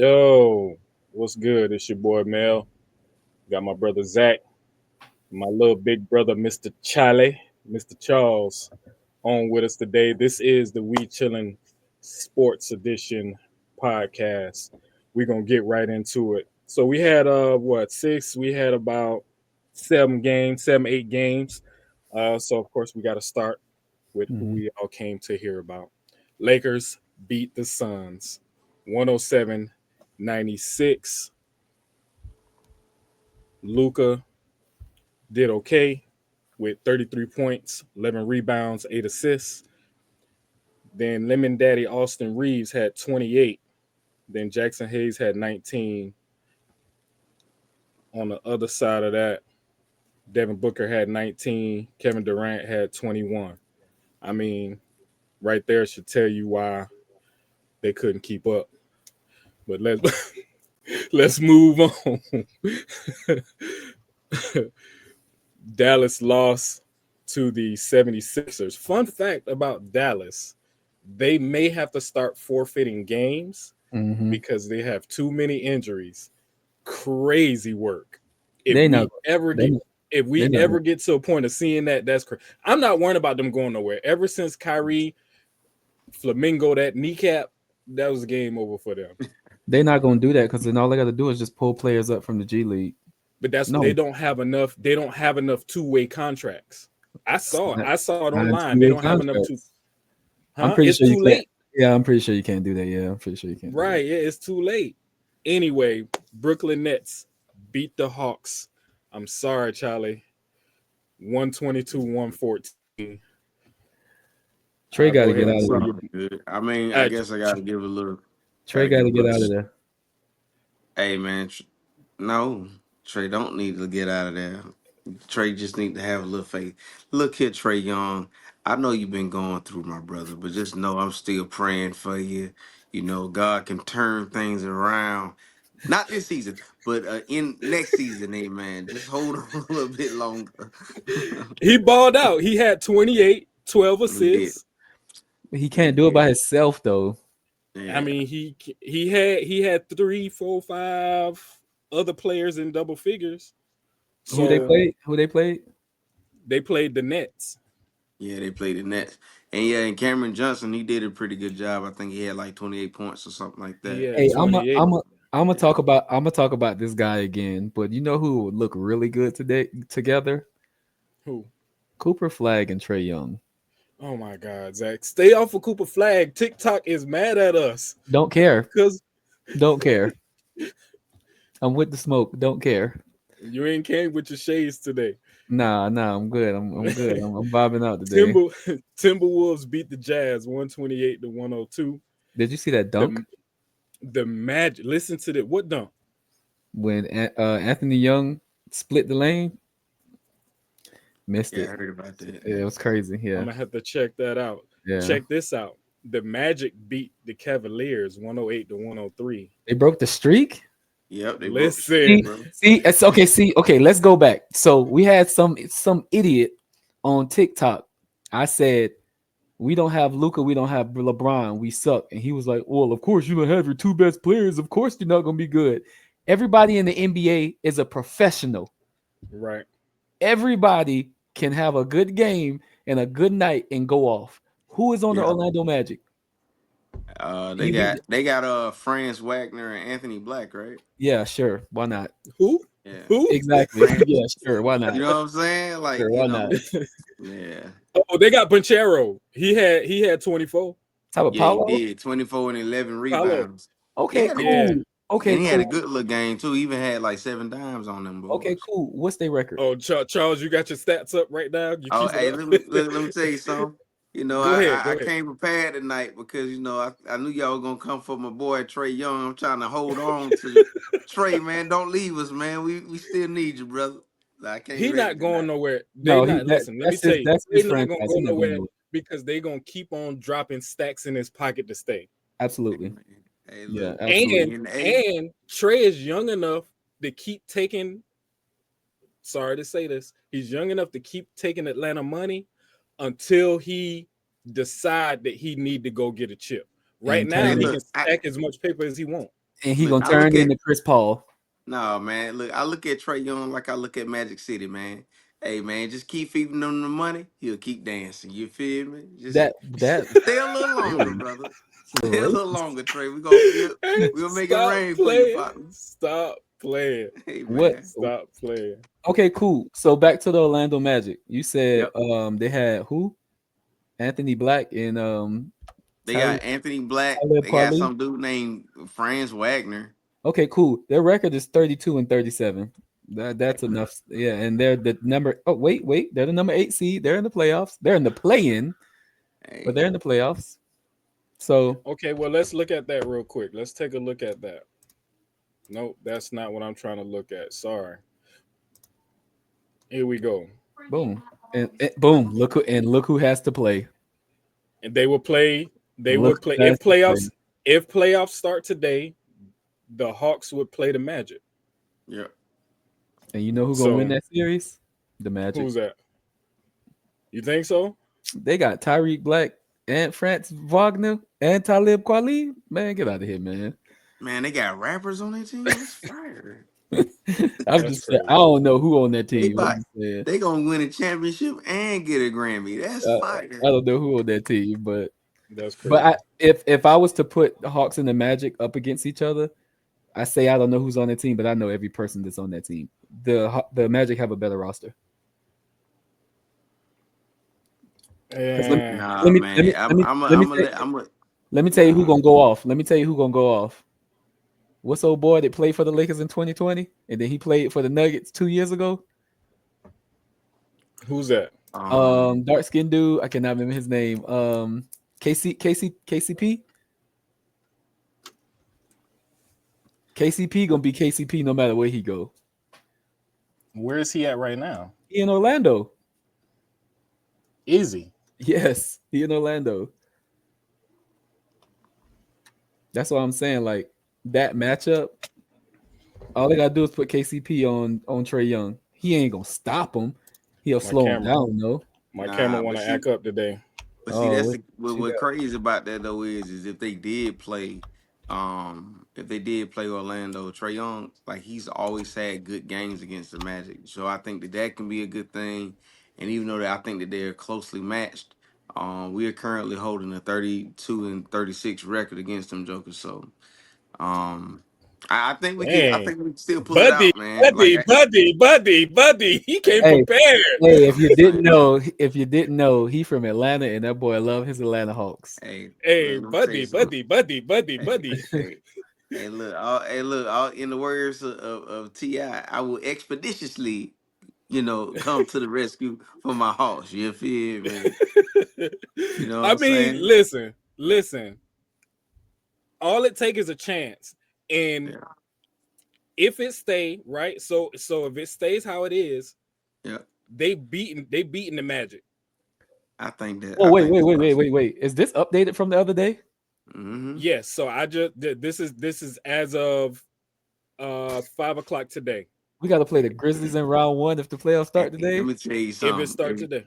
Yo, what's good? It's your boy Mel. Got my brother Zach, my little big brother Mr. Charlie, Mr. Charles, on with us today. This is the We Chillin' Sports Edition podcast. We're gonna get right into it. So we had what six? We had about 7 games, 8 games. So of course we got to start with who Mhm. we all came to hear about. Lakers beat the Suns 107-96. Luca did okay with 33 points, 11 rebounds, 8 assists. Then Lemon Daddy Austin Reeves had 28. Then Jackson Hayes had 19. On the other side of that, Devin Booker had 19. Kevin Durant had 21. I mean, right there should tell you why they couldn't keep up. But let's move on. Dallas lost to the 76ers. Fun fact about Dallas, they may have to start forfeiting games Mhm. because they have too many injuries. Crazy work. If They not. we ever They get not. if They we not. ever get to a point of seeing that, that's crazy. I'm not worrying about them going nowhere. Ever since Kyrie Flamingo that kneecap, that was game over for them. They not gonna do that because then all they got to do is just pull players up from the G League. But that's they No, don't have enough. They don't have enough two-way contracts. I saw it. sign I saw it sign online. They two-way don't have enough two. contracts. I'm Huh? pretty It's sure you too can't. late. Yeah, I'm pretty sure you can't do that. Yeah, I'm pretty sure you can't do that. Right. Yeah, it's too late. Anyway, Brooklyn Nets beat the Hawks. I'm sorry, Charlie. 122-114. Trey I'll got go to ahead get and out of It's pull there. all you. good. I mean, I Uh, guess I gotta give a little, Trey gotta got give to a get little. out of there. Hey man, no, Trey don't need to get out of there. Trey just need to have a little faith. Look here, Trey Young. I know you've been going through, my brother, but just know I'm still praying for you. You know, God can turn things around. Not this season, but in next season, amen. Just hold on a little bit longer. he balled out. He had 28, 12 He did. assists. He He can't do it by did. himself though. I Yeah. mean, he had 3, 4, 5 other players in double figures. Who they So played? Who they played? they played the Nets. Yeah, they played the Nets. And yeah, and Cameron Johnson, he did a pretty good job. I think he had like 28 points or something like He that. had Hey, 28. I'm gonna talk about this guy again. But you know who would look really good today together? Who? Cooper Flag and Trey Young. Oh my God, Zach. Stay off of Cooper Flag. TikTok is mad at us. Don't care. Because Don't care. I'm with the smoke. Don't care. you ain't came with your shades today. Nah, I'm good. I'm good. I'm vibing out today. Timber Timberwolves beat the Jazz 128-102. Did you see that dunk The the Magic. Listen to the what dunk? when Anthony Young split the lane? Missed Yeah, I it. heard about that. Yeah, it was crazy. I'm Yeah, gonna have to check that out. yeah. Check this out. The Magic beat the Cavaliers 108-103. They broke the streak. Yep, they broke the streak, Listen, See, bro. see, it's okay. See, okay. Let's go back. So we had some idiot on TikTok. I said we don't have Luca, we don't have LeBron, we suck, and he was like, "Well, of course you don't have your two best players. Of course you're not gonna be good." Everybody in the NBA is a professional. right? Everybody can have a good game and a good night and go off. Who is on the Yep. Orlando Magic? They He beat. got Franz Wagner and Anthony Black, right? Yeah, sure. Why not? Who? Yeah. Who? Exactly. France. Yeah, sure. Why You not? know what I'm saying? Sure. Like, Why not? yeah. Oh, they got Banchero. He had 24. Type of Yeah, he Paulo. did. 24 and 11 Paulo. rebounds. Okay, Yeah, they Yeah. cool. and Okay, he had a cool. good little game too. He even had like 7 dimes on them Okay, boys. cool. What's their record? Oh, Charles, you got your stats up right now. You Oh, keeping hey, up? let me tell you something. You know, Go ahead. Go I ahead. came prepared tonight because I knew y'all were gonna come for my boy Trey Young. I'm trying to hold on to Trey, man. Don't leave us, man. We still need you, brother. I can't He ready not going tonight. nowhere. They No, he not that listen. Let me tell you, that's they his not gonna franchise. go He's not going nowhere nowhere. because they gonna keep on dropping stacks in his pocket to stay. Hey, Absolutely. man. Hey, Yeah, look, absolutely. And in the A. and Trey is young enough to keep taking. Sorry to say this, he's young enough to keep taking Atlanta money until he decide that he need to go get a chip. Right And now, Hey, turn he it can look, stack as much paper as he want. and he Look, gonna I look turn at into Chris Paul. no man. Look, I look at Trey Young like I look at Magic City, man. Hey man, just keep feeding him the money. He'll keep dancing. You feel me? Just That stay a little longer, ooh, brother. it's a Stay little a little racist. longer, Trey. Hey, We'll make it stop rain for you, playing. partner. Stop playing. Hey What? man. Stop playing. Okay, cool. So back to the Orlando Magic. You said Yep. they had who? Anthony Black and They got Anthony Black. Talib They got Kweli. some dude named Franz Wagner. Okay, cool. Their record is 32 and 37. That's enough. Yeah, and they're the number. Oh, wait. They're the number 8 seed. They're in the playoffs. They're in the play-in, but Hey, they're in the playoffs. So Okay, well, let's look at that real quick. Let's take a look at that. Nope, that's not what I'm trying to look at. Sorry. Here we go. boom. And boom. Look who has to play. And they will play. They Look would play who has to play. If playoffs start today, the Hawks would play the Magic. yep. And you know who gonna win So that series? The Magic. who's that? You think so? They got Tyreek Black and Franz Wagner and Talib Kweli. Man, get out of here, man. Man, they got rappers on their team. That's fire. I'm That's just saying, I crazy. don't know who on that They team. I'm about just saying, they gonna win a championship and get a Grammy. That's I fire. don't know who on that team, but That's but crazy. if I was to put the Hawks and the Magic up against each other, I say I don't know who's on that team, but I know every person that's on that team. The Magic have a better roster. Because And Nah, man. let me let me tell you who nah. gonna go off. Let me tell you who gonna go off. What's old boy that played for the Lakers in 2020, and then he played for the Nuggets 2 years ago? who's that? Dark skinned dude. I cannot remember his name. KCP. KCP gonna be KCP no matter where he go. Where is he at right now? He in Orlando. Is he? Yes, he in Orlando. That's what I'm saying. Like that matchup, all they gotta do is put KCP on Trey Young. He ain't gonna stop him. He'll My slow him camera. down though. My camera Nah, want but to see, act up today. but see, Oh, that's what, the she what got? crazy about that though is if they did play, if they did play Orlando, Trey Young, like he's always had good games against the Magic, so I think that that can be a good thing. And even though that I think that they're closely matched, we are currently holding a 32-36 record against them Jokers. So, um, I think we can, I Dang. think we can still pull it Buddy, out, man. Like, buddy, buddy, buddy, buddy. He came Hey, prepared. hey, hey, if you didn't know, he from Atlanta, and that boy love his Atlanta Hawks. hey, Hey, let me tell you buddy, something. buddy, buddy, buddy, Hey, buddy. hey. Hey, look, in the words of T.I., I will expeditiously, come to the rescue for my horse. You feel me? You know what I I'm mean, saying? listen. All it takes is a chance. And Yeah, if it stay, right? So if it stays how it is, yeah. they beaten the Magic. Oh I wait, think wait, it's wait, wait, possible. wait, wait. Is this updated from the other day? Mm-hmm. Yes, so I just this is as of 5 o'clock today. We got to play the Grizzlies in round one if the playoffs start Hey, let today. me tell you If it something. start today.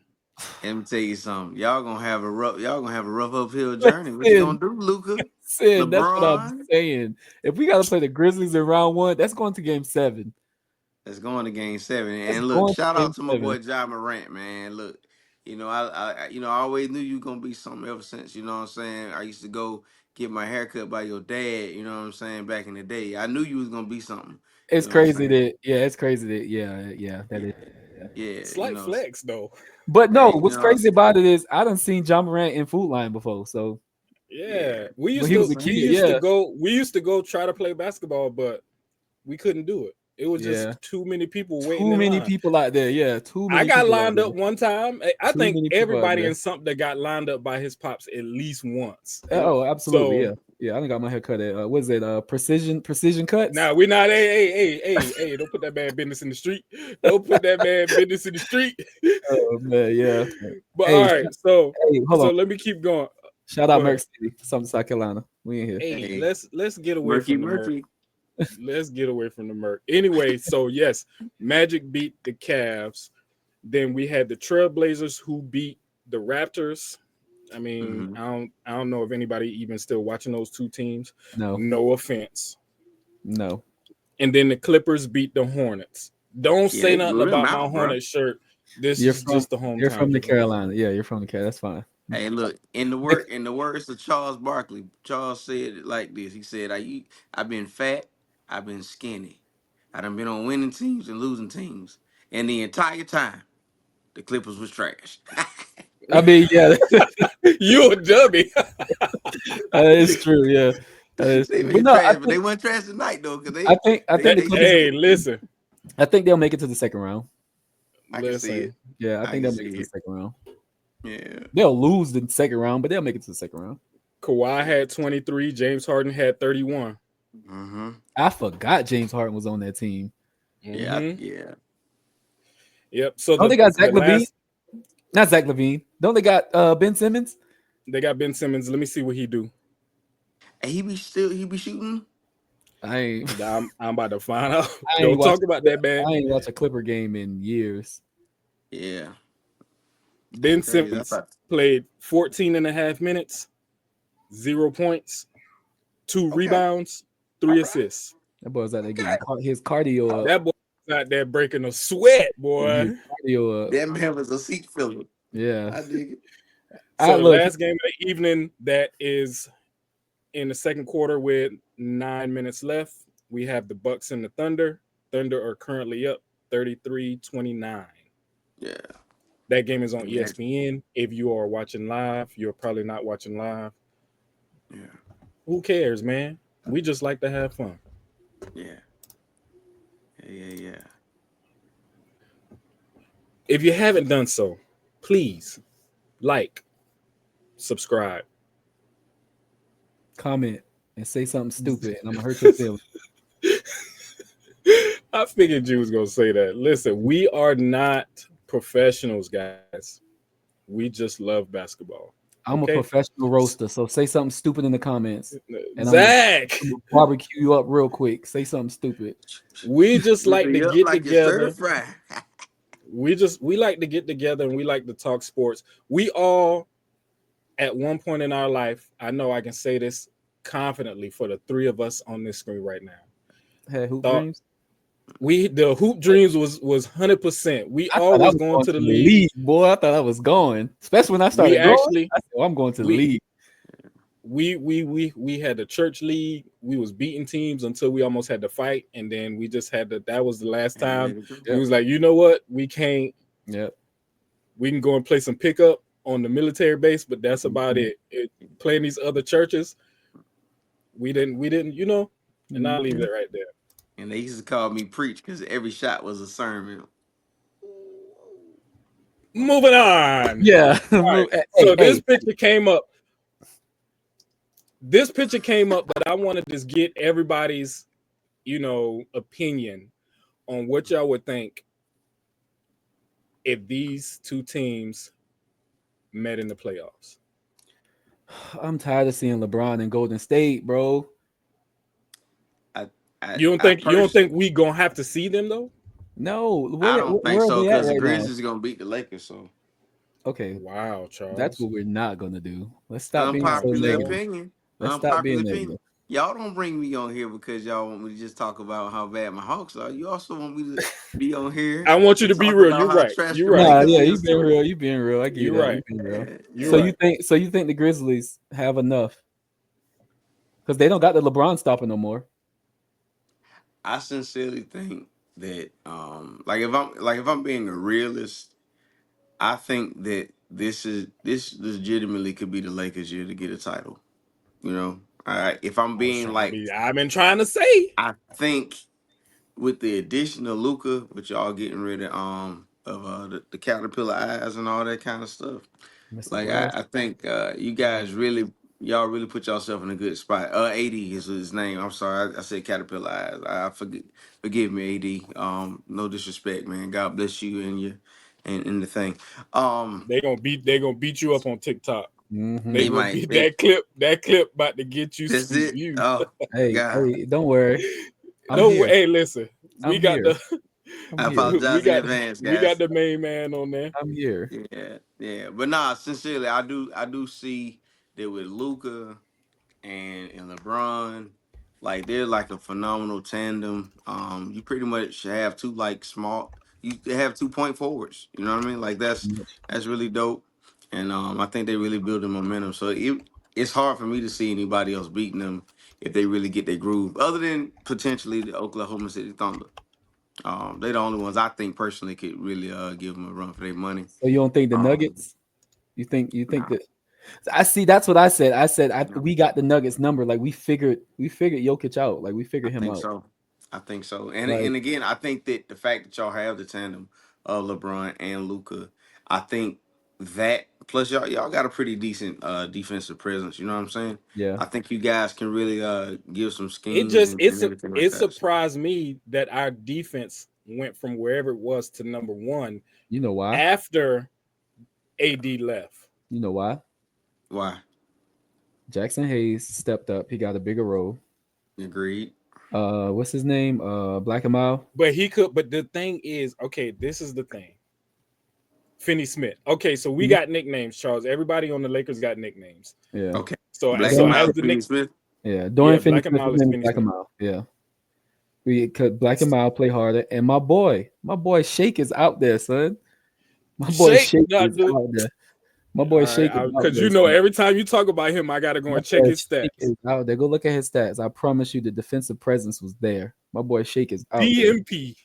Let me tell you something. Y'all gonna have a rough uphill journey. What you Listen, gonna do, Luca? listen, that's what I'm LeBron? saying. If we got to play the Grizzlies in round one, that's going to game seven. Let's go into game seven. That's And look, going shout to out game to my seven. boy Ja Morant, man. Look, I always knew you gonna be something ever since, you know what I'm saying? I used to go get my haircut by your dad, you know what I'm saying, back in the day. I knew you was gonna be something, you It's know what I'm crazy saying? that it's crazy that yeah, that Yeah, is. Yeah. yeah, Slight flex though. But no, hey, what's crazy about it is I done seen John Morant in Food Line before. So yeah, Yeah. you when know he what was I'm a We kid, saying? used to yeah, go we used to go try to play basketball, but we couldn't do it. It was yeah. just too many people waiting Too in many line. people out there. Yeah, too I many got people out lined there. up one time. I Too think many people out everybody there. in something got lined up by his pops at least once. Yep. Oh, absolutely. So Yeah. Yeah. I done got my hair cut at what is it? Precision cuts. now we're not. Hey! Don't put that man business in the street. Don't put that man business in the street. Oh man, yeah. But all Hey, right, so hey, hold on. let me keep going. Shout Go out ahead. Merck City, something South Carolina. We in here. Hey, Hey, let's get away Murky from the Merc. Murphy. Let's get away from the Merc. Anyway, so yes, Magic beat the Cavs. Then we had the Trailblazers who beat the Raptors. I mean, Mm-hmm. I don't know if anybody even still watching those two teams. No. No offense. No, and then the Clippers beat the Hornets. Don't Yeah, say they nothing blew them about my out, bro. Hornet shirt. This you're is from just the you're hometown from the game. Carolina. Yeah, you're from the Carolina. That's fine. Hey, look, The- in the words of Charles Barkley, Charles said it like this. He said, I've been fat, I've been skinny. I done been on winning teams and losing teams. And the entire time, the Clippers was trash. I mean, yeah, You a dummy. that is true. Yeah, that is They true. But been no, trash, but they weren't trash tonight though, because I think Hey, the they Clippers. just hey, listen, I think they'll make it to the second round. I can see listen. it. Yeah, I I think can they'll make it see to the it. second round. Yeah. They'll lose the second round, but they'll make it to the second round. Kawhi had 23. James Harden had 31. Mm-hmm. I forgot James Harden was on that team. Yeah, Hmm. yeah. Yep. So Don't they the got the Zach Levine? last Not Zach Levine. Don't they got Ben Simmons? they got Ben Simmons. Let me see what he do. And he be shooting. I ain't I'm about to find out. I ain't Don't watched talk about that, man. I ain't watched a Clipper game in years. Yeah. That's Ben crazy. I Simmons thought played 14 and a half minutes, 0 points, two okay. rebounds, All three right. assists. That boy's out there getting Okay. his cardio up. That boy was out there breaking a sweat, Getting his boy. cardio up. That man was a seat filler. Yeah. I dig it. I So the look. last game of the evening that is in the second quarter with 9 minutes left, we have the Bucks and the Thunder. Thunder are currently up 33-29. Yeah. That game is on Yeah. ESPN. If you are watching live, you're probably not watching live. Yeah. Who cares, man? We just like to have fun. Yeah. Yeah. If you haven't done so, please like, subscribe. Comment and say something stupid, and I'm gonna hurt your feelings. I figured you was gonna say that. Listen, we are not professionals, guys. We just love basketball. I'm a Okay, professional roaster, so say something stupid in the comments, and Zach. I'm gonna barbecue you up real quick. Say something stupid. We just Whip like to it up get like you stir together. fry. We like to get together and we like to talk sports. We all at one point in our life, I know I can say this confidently for the three of us on this screen right now. Had hoop Thought dreams. we the hoop dreams was 100%. We I thought I always was going going to to the the league. league, boy. I thought I was going, especially when I We started going. actually I said, "Oh, I'm going to the we league." we had the church league. We was beating teams until we almost had to fight, and then we just had to. That was the last And time let it go. we Yep, was like, you know what, we can't. yep. We can go and play some pickup on the military base, but that's about Mhm, playing these other churches, we didn't, and I'll leave mhm. that right there. And they used to call me preach because every shot was a sermon. Moving on. Yeah. All right. Hey, So this hey. picture came up. This picture came up, but I want to just get everybody's, opinion on what y'all would think if these two teams met in the playoffs. I'm tired of seeing LeBron in Golden State, bro. I You don't I think you don't pers think we gonna have to see them though? No, I don't think where are so they at because the right now? Grizzlies gonna beat the Lakers. So Okay, Wow, that's Charles. what we're not gonna do. Let's stop being Wow, so unpopular negative. Charles. opinion. Let's stop Unpopular being opinion. negative. Y'all don't bring me on here because y'all want me to just talk about how bad my Hawks are. You also want me to be on here I want you and to be talk real. about You're how right. trash You're the right. Nah, Lakers yeah, you is being too. real. You being real. I give you You're that. You right. being real. Yeah, You're So yeah. right. you think the Grizzlies have enough? Because they don't got the LeBron stopper no more. I sincerely think that if I'm being a realist, I think that this legitimately could be the Lakers year to get a title. You know, if I'm I was being trying to like, be. I've been trying to say. I think with the addition of Luca, which y'all getting rid of the caterpillar eyes and all that kind of stuff. Mr. Like Glass. I think you guys really y'all really put yourself in a good spot. AD is his name. I'm sorry, I said caterpillar eyes. I forgive me, AD. No disrespect, man. God bless you and your and the thing. Um, They gonna beat you up on TikTok. They they Hmm. gonna might. beat that clip about to get you That's some it. views. Oh Hey, God, hey, don't worry. I'm No, here. hey, listen, we I'm got here. the I'm I here. we apologize in got advance, we got guys. the main man on there. I'm here. Yeah. But nah, sincerely, I do see that with Luca and LeBron, Like they're like a phenomenal tandem. You pretty much have two like small. You have 2 point forwards. You know what I mean? Like that's really dope. And I think they really building momentum. So it's hard for me to see anybody else beating them if they really get their groove, other than potentially the Oklahoma City Thunder. They're the only ones I think personally could really give them a run for their money. So you don't think the Um, Nuggets? You think nah, that? I see. That's what I said. no. We got the Nuggets number. Like we figured Jokic out. Like we I figured him think out. so. I think so. And Like again, I think that the fact that y'all have the tandem of LeBron and Luca, I think that plus y'all got a pretty decent defensive presence. You know what I'm saying? yeah, I think you guys can really give some It schemes just and everything like it that. So, surprised me that our defense went from wherever it was to number one you know why? after AD left. You know why? why? Jackson Hayes stepped up. He got a bigger role. Agreed. What's his name? Black and Mild. But he could. But the thing is, okay, this is the thing. Finney Smith. Okay, so we Mhm. got nicknames, Charles. Everybody on the Lakers got nicknames. Yeah, Okay. So Black so and Dorian, as Mild, the Finney nick, Smith. yeah. yeah, Dorian Black and Finney-Smith. His Mild is name is Finney Black and Smith. Mild. Yeah, we could Black and Mild play harder. And my boy Shake is out there, son. My boy Shake, Shake not is dude. out there. My All boy Shake is right, out because there. you know Son. every time you talk about him, I gotta go My and check boy his Shake stats. is out there. Go look at his stats. I promise you, the defensive presence was there. My boy Shake is out there. DMP.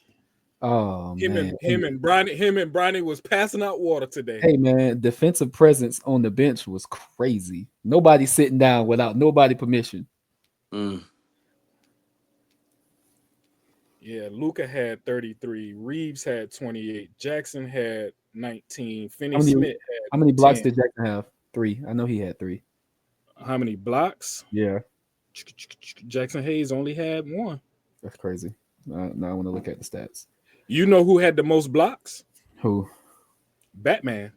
Oh man. Him and Bronny was passing out water today. Hey man, defensive presence on the bench was crazy. Nobody sitting down without nobody permission. Mm. Yeah, Luca had 33, Reeves had 28, Jackson had 19, How Finney many Smith had how many blocks 10. did Jackson have? 3. I know he had 3. How many blocks? Yeah, Jackson Hayes only had one. that's crazy. Now I want to look at the stats. You know who had the most blocks? Who? Batman,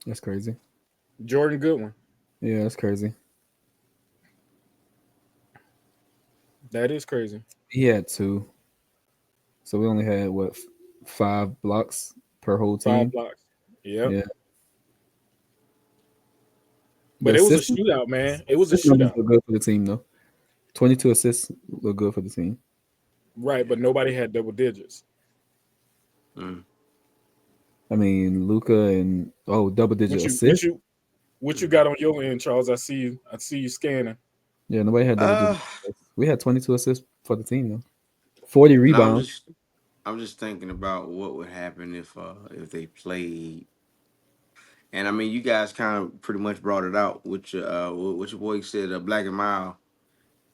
That's crazy. Jordan Goodwin. Yeah, that's crazy. That is crazy. He had 2, so we only had what 5 blocks per whole 5 team. blocks. Yep. Yeah, the But it was a assist, shootout, man. It was a assist numbers shootout. look good for the team though. 22 assists look good for the team. Right, but nobody had double digits. Mm. I mean, Luca and double digit What you what assists. you what you got on your end, Charles? I see you scanning. Yeah, nobody had double digit Uh, assists. We had 22 assists for the team though. 40 and rebounds. I'm just thinking about what would happen if they played. And I mean, you guys kind of pretty much brought it out, which your boy said, Black and Mild.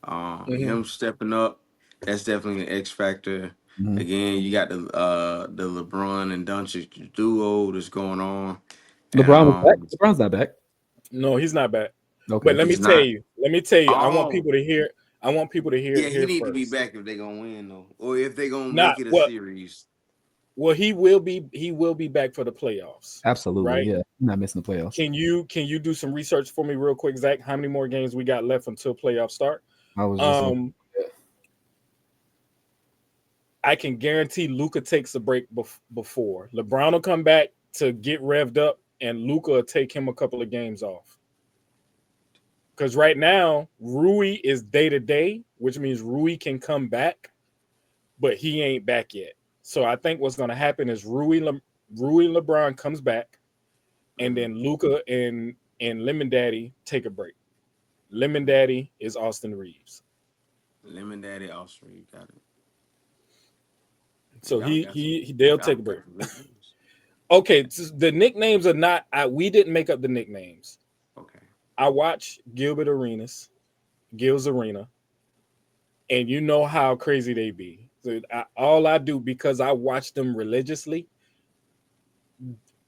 Hmm. Him stepping up, that's definitely an X factor. Mhm. Again, you got the LeBron and Doncic duo that's going on, and LeBron was back. LeBron's not back. No, he's not bad. But Okay. let me he's tell not. you, let me tell you, I want Oh, people to hear. I want people to hear yeah, he hear need to be first. back if they gonna win though, or if they gonna Not make it a well. series. Well, he will be back for the playoffs, Absolutely. right? Yeah. I'm not missing the playoffs. Can you do some research for me real quick, Zach? How many more games we got left until playoffs start? I was just looking. Um, I can guarantee Luca takes a break before LeBron will come back to get revved up, and Luca will take him a couple of games off. Because right now Rui is day to day, which means Rui can come back, but he ain't back yet. So I think what's going to happen is Rui LeBron comes back, and Mhm. then Luca and Lemon Daddy take a break. Lemon Daddy is Austin Reeves. Lemon Daddy, also you got it. So Y'all got some. they'll Y'all take a got break. some good ones. Okay, the nicknames are not. We didn't make up the nicknames. Okay. I watch Gil's Arena, and you know how crazy they be. So all I do, because I watch them religiously,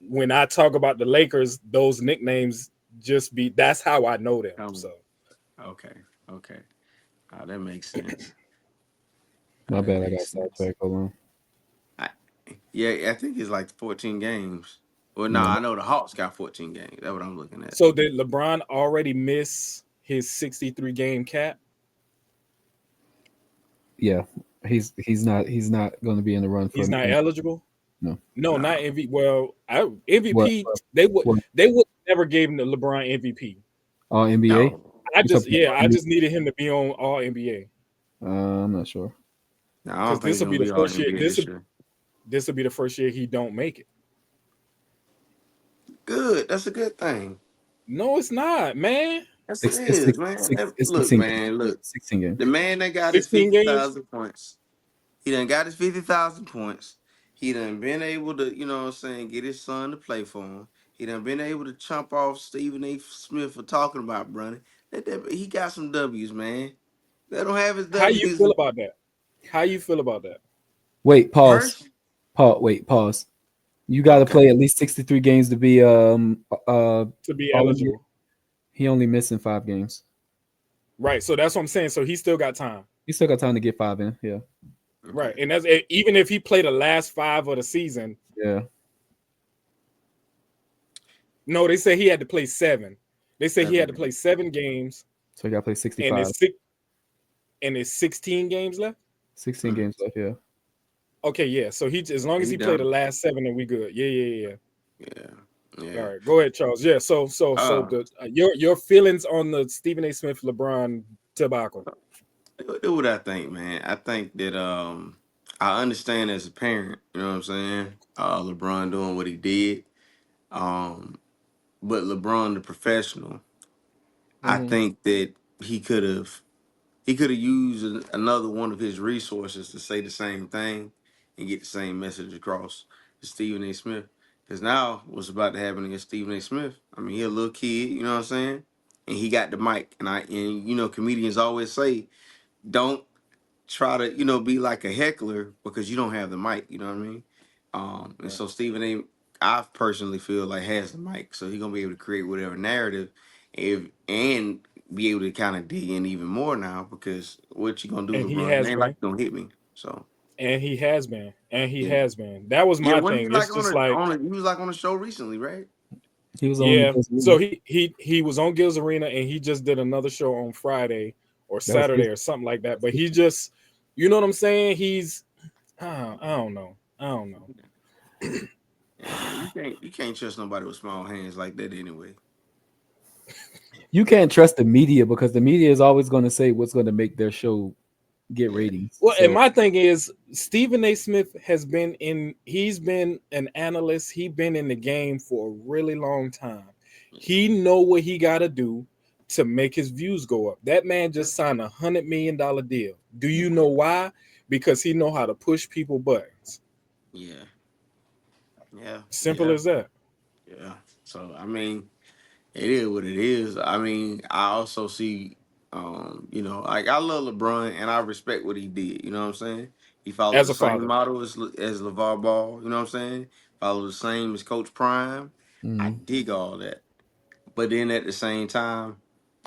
when I talk about the Lakers, those nicknames just be. That's how I know them. Um. So Okay. Okay. That makes sense. My That bad. I makes got sense. sidetracked. Hold on. I, yeah, I think it's like 14 games. Well, no, Yeah. I know the Hawks got 14 games. That's what I'm looking at. so did LeBron already miss his 63 game cap? Yeah. He's not going to be in the run for He's not eligible. no. No, not No. MVP. Well, What? MVP. They would What? they would never gave him the LeBron MVP. All NBA? No. I You just talking yeah, I about just needed him to be on All NBA I'm not sure. No, I because don't think this he's will gonna be the be all first year. NBA this year. This will be the first year he don't make it. Good. That's a good thing. No, it's not, man. Yes, it Six, it's is, man. it's Look, 16 games. man. Look, 16 the games. man that got his 16 games. 50,000 points. He done got his 50,000 points. He done been able to, you know what I'm saying, get his son to play for him. He done been able to chump off Stephen A. Smith for talking about Bronny. He got some W's, man. Let him have his How you W's. feel about that? How you feel about that? Wait, pause. Purse? Pause. You got to Okay. play at least 63 games to be To be all NBA. eligible, He only missing 5 games. right? So that's what I'm saying. So he still got time, He still got time to get 5 in. Yeah. right? Okay. And that's even if he played the last 5 of the season. Yeah. No, they say he had to play 7. They say he had to 7 games. play 7 games, So he got to play and 65. it's 16 games left. 16 Mm. games left. Yeah. Okay, yeah. So he as long as He he played the done. last 7, then we good. Yeah. Yeah. All Yeah. right, go ahead, Charles. Yeah. So Uh, the your feelings on the Stephen A. Smith LeBron debacle do what I think, man. I think that I understand as a parent, you know what I'm saying? LeBron doing what he did. Um, but LeBron the professional, I hmm think that he could have he could have used another one of his resources to say the same thing and get the same message across to Stephen A. Smith. Because now what's about to happen against Stephen A. Smith? I mean, he a little kid, you know what I'm saying? And he got the mic. And you know, comedians always say, don't try to, be like a heckler because you don't have the mic, you know what I mean? And right. so Stephen A. I personally feel like has the mic, so he's gonna be able to create whatever narrative, if and be able to kind of dig in even more now because what you gonna do, And he LeBron? It has ain't like been, you gonna hit me, so and he yeah, has been. That was yeah. my When he thing. like It's on just a like, he was like on a show recently, right? He was on yeah. Gil's So Arena. he was on Gil's Arena, and he just did another show on Friday or That was Saturday his. or something like that. That's But his he just, you know what I'm saying? He's, I don't know. I don't know. Yeah, man. You can't trust nobody with small hands like that anyway. You can't trust the media because the media is always going to say what's going to make their show get Yeah, ratings. Well, and So my thing is Stephen A. Smith has been in. He's been an analyst. He's been in the game for a really long time. He know what he got to do to make his views go up. That man just signed $100 million deal. Do you know why? Because he know how to push people buttons. yeah, yeah, Simple yeah, as that. yeah. So I mean. It is what it is. I mean, I also see, like I love LeBron and I respect what he did. You know what I'm saying? He followed As the a same father, model as LeVar Ball. You know what I'm saying? Followed the same as Coach Prime. I mhm. dig all that, but then at the same time,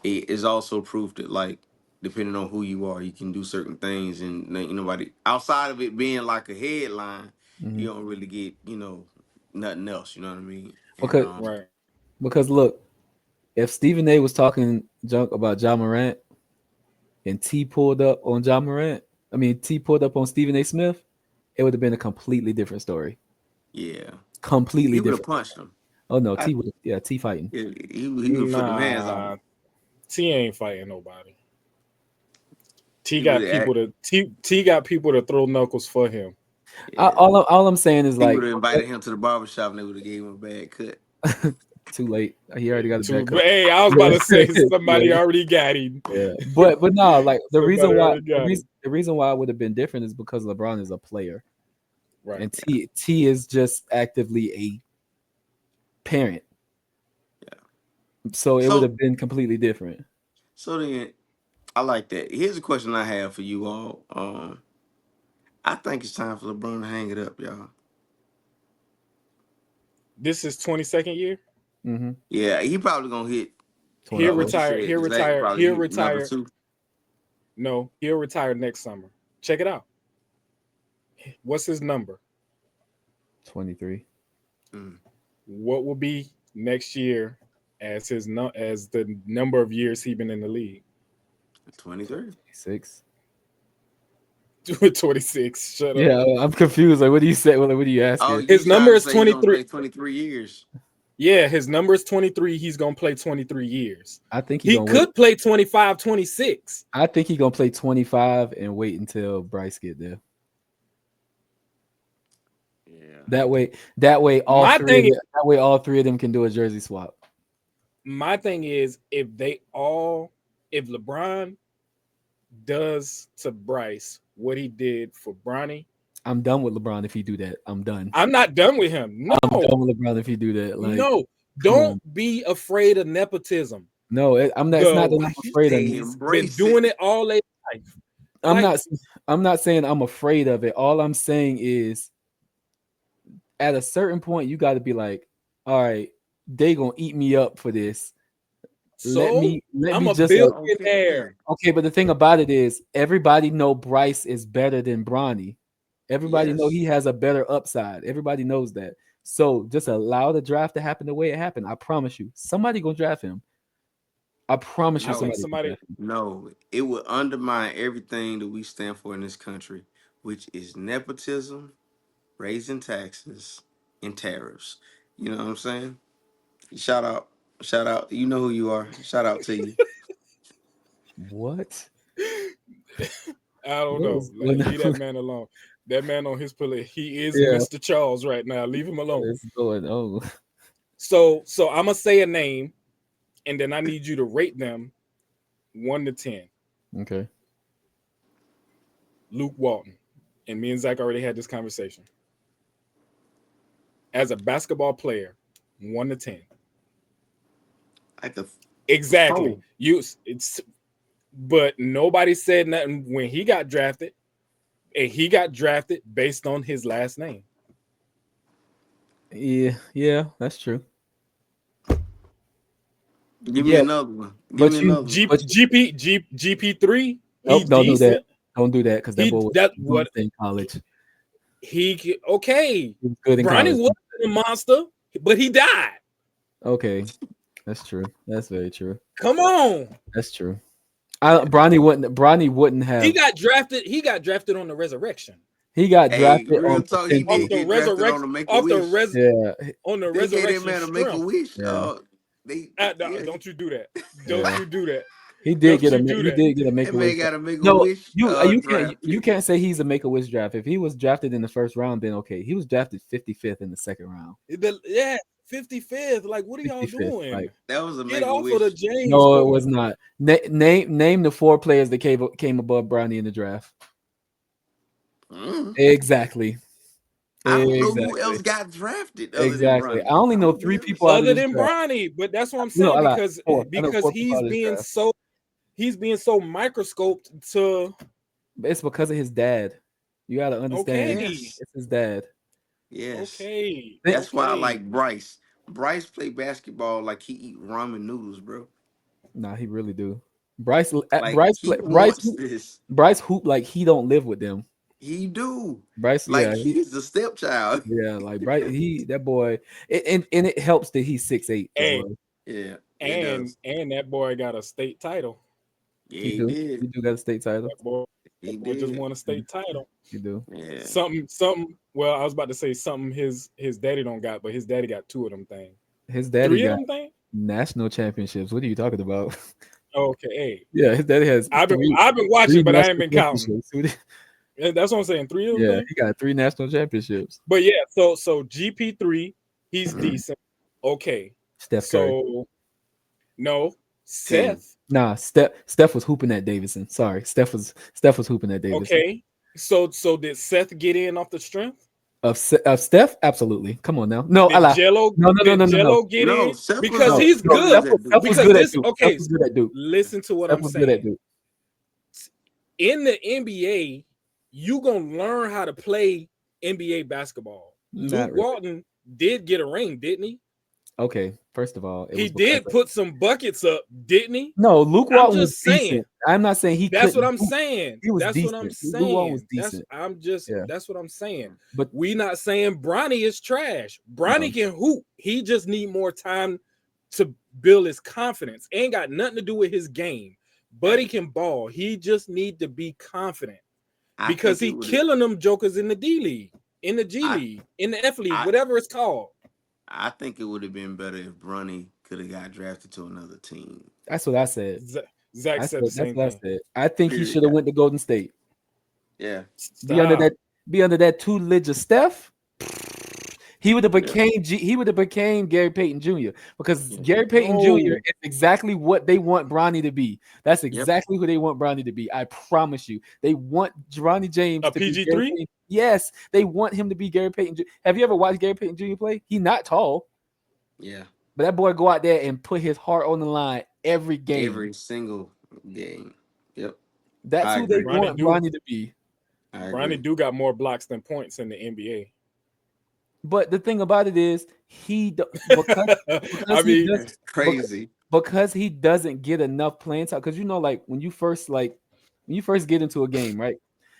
it is also proof that like depending on who you are, you can do certain things, and ain't nobody outside of it being like a headline, Mhm. you don't really get nothing else. You know what I mean? And because right? because look, if Stephen A was talking junk about John Morant and T pulled up on John Morant, I mean T pulled up on Stephen A. Smith, it would have been a completely different story. yeah. Completely He would have different. punched him. Oh no, I, T would yeah T fighting. he would have put them hands on Nah, him. T ain't fighting nobody. T He would got have people act. to T got people to throw knuckles for him. Yeah. All I'm saying is He would like have invited him to the barbershop and they would have gave him a bad cut. too late. He already got a To bad cut. hey, I was about Yeah, to say somebody yeah, already got him. yeah. But no, like Somebody already got him. the reason why it would have been different is because LeBron is a player Right. and T is just actively a parent. Yeah. So it would So have been completely different. so then I like that. Here's a question I have for you all. I think it's time for LeBron to hang it up, y'all. This is 22nd year. Mm-hmm. Yeah, he probably gonna hit He'll Twenty-four. what you retire. said. He'll Zach retire. probably He'll hit another retire. two. No, he'll retire next summer. Check it out. What's his number? 23. Mm, What will be next year as as the number of years he been in the league? 23. 26. 26. Shut up. Yeah, I'm confused. Like, what do you say? What are you Oh, asking? you His number trying to is say he gonna 23. play 23 years? Yeah, his number is 23. He's gonna play 23 years. I think He gonna wait. could play 25, 26. I think he's gonna play 25 and wait until Bryce get there. Yeah. That way, My thing is, all three of them can do a jersey swap. my thing is, if LeBron does to Bryce what he did for Bronny, I'm done with LeBron if he do that. I'm done. I'm not done with him. No, I'm done with LeBron if he do that. Like, no, don't be afraid of nepotism. No, I'm not. It's not that I'm afraid of it. He's been doing it all their life. I'm not saying I'm afraid of it. All I'm saying is, at a certain point, you got to be like, all right, they gonna eat me up for this. So let me I'm just a billionaire. Okay, but the thing about it is, everybody know Bryce is better than Bronny. Everybody know he has a better upside. Everybody knows that. So just allow the draft to happen the way it happened. I promise you, somebody gonna draft him. I promise you, somebody. No, it would undermine everything that we stand for in this country, which is nepotism, raising taxes, and tariffs. You know what I'm saying? Shout out. You know who you are. Shout out to you. What? I don't know. Leave that man alone. That man on his pillow, he is Mr. Charles right now. Leave him alone. What's going on? So I'm gonna say a name, and then I need you to rate them 1 to 10. Okay. Luke Walton, and me and Zach already had this conversation. As a basketball player, 1 to 10. Exactly. But nobody said nothing when he got drafted, and he got drafted based on his last name. Yeah, that's true. Give me another one. Give me another one. GP3. Nope, don't do that. Don't do that because that boy was in college. He okay. He was good in Bronny college. was a monster, but he died. Okay, that's true. That's very true. Come on, that's true. Bronny wouldn't have. He got drafted. He got drafted on the resurrection. He got drafted on the resurrection. On the resurrection. They gave him man to make a wish. Don't you do that. Don't you do that. He did get a make a wish. Wish. You can't say he's a make a wish draft. If he was drafted in the first round, then okay. He was drafted 55th in the second round. Yeah, 55th. Like, what are y'all doing? Like, that was a get off of the James. No, it was not. Name the 4 players that came above Bronny in the draft. Exactly. I don't know who else got drafted. Exactly. I only know 3 people other than Bronny, but that's what I'm saying because he's being so microscoped to. It's because of his dad. You got to understand. Okay. It's his dad. Yes. Okay. That's why I like Bryce. Bryce play basketball like he eat ramen noodles, bro. Nah, he really do. Bryce hoop like he don't live with them. He do. Bryce, like he's the stepchild. Yeah, like Bryce, that boy, and it helps that he's 6'8". Yeah, and that boy got a state title. Yeah, he did. He do got a state title. That boy just won a state title. He do. Yeah. Something. Well, I was about to say something his daddy don't got, but his daddy got 2 of them things. His daddy 3 got of them things? National championships. What are you talking about? Okay. Hey. Yeah, his daddy has. I've been watching, but I ain't been counting. That's what I'm saying. 3 of them. Yeah, he got 3 national championships. But yeah, so GP3, he's decent. Okay. Steph Curry. No, Seth. Nah, Steph was hooping at Davidson. Sorry, Steph was hooping at Davidson. Okay. So did Seth get in off the strength of Steph? Absolutely. Come on now. No, did Jello get in because he's good. Steph was good at Duke. Okay, Steph was good at Duke. Listen to what I'm saying. In the NBA, you gonna learn how to play NBA basketball. Luke Walton did get a ring, didn't he? Okay, first of all, he did put some buckets up, didn't he? No, Luke Walton was decent. I'm not saying he. That's what I'm saying. He was That's decent. what I'm saying. Luke Walton was decent. That's what I'm saying. But we not saying Bronny is trash. Bronny can hoop. He just need more time to build his confidence. Ain't got nothing to do with his game. Buddy can ball. He just need to be confident because he killing them jokers in the D League, in the G League, in the F League, whatever it's called. I think it would have been better if Bronny could have got drafted to another team. That's what I said. Zach I said said the that's same what I thing. said. I think he Period. should have went to Golden State. Yeah. Be under Stop. that. Be under that tutelage of Steph. He would have Yeah. became he would have became Gary Payton Jr. because Yeah. Gary Payton Jr. No. is exactly what they want Bronny to be. That's Yep. exactly who they want Bronny to be. I promise you. They want Bronny James A to be PG Gary three. Payton. Yes, they want him to be Gary Payton. Have you ever watched Gary Payton Jr. play? He's not tall, Yeah. but that boy go out there and put his heart on the line every game. Every single game. Yep. That's I who they agree. Bronny want do. Bronny to be. I Bronny agree. do got more blocks than points in the NBA. But the thing about it is, because I he mean, does That's because, crazy. because he doesn't get enough playing time. Because like when you first get into a game, right?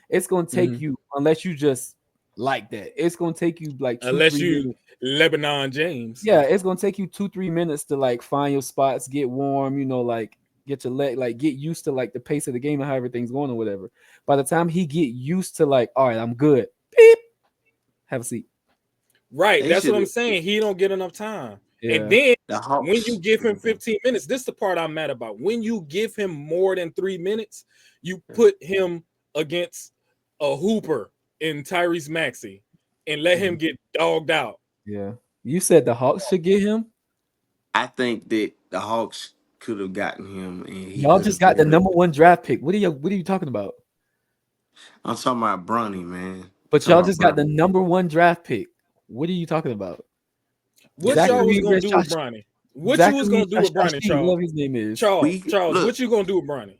It's gonna take mhm. you unless you just like that. It's gonna take you like two, Unless three you minutes. Lebanon James. Yeah, it's gonna take you 2-3 minutes to like find your spots, get warm, like get your leg, like get used to like the pace of the game and how everything's going or whatever. By the time he get used to like, all right, I'm good. Beep, have a seat. Right. They That's what should I'm have saying. He don't get enough time. And Yeah. then the when you Hawks give should him have been. 15 minutes, this is the part I'm mad about. When you give him more than 3 minutes, you Yeah. put him against a hooper in Tyrese Maxey and let him get dogged out. Yeah. You said the Hawks should get him. I think that the Hawks could have gotten him and he Y'all could just have got the been. number one draft pick. What are you talking about? I'm talking about Bronny, man. I'm But talking y'all about just got the Bronny. number one draft pick. What are you talking about? What Yes, y'all was Zachary gonna do with Rashash- Bronny? What you was Zachary gonna do with Bronny, Shashashi, Charles? whatever his name is. Charles, we Charles, look what you gonna do with Bronny?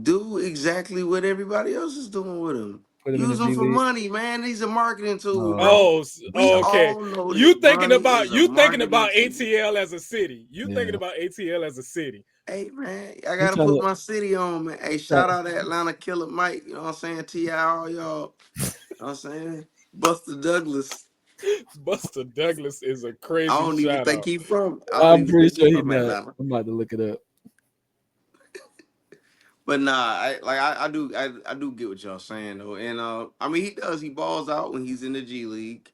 do exactly what everybody else is doing with him. Put him in the Use him G for League. money, man. He's a marketing tool, Oh, bro. Oh, We okay. all know that Bronny is a You thinking marketing about tool. ATL as a city. You thinking yeah. about ATL as a city. Hey man, I He gotta trying put to my city on, man. Hey, try, shout out to Atlanta Killer Mike, you know what I'm saying? T.I. all y'all. You know what I'm saying? Buster Douglas. Buster Douglas is a I crazy don't even shout think out. he from I don't I'm even pretty think he sure he's from not. Atlanta. I'm about to look it up. But nah, I do get what y'all saying though. And I mean he balls out when he's in the G League.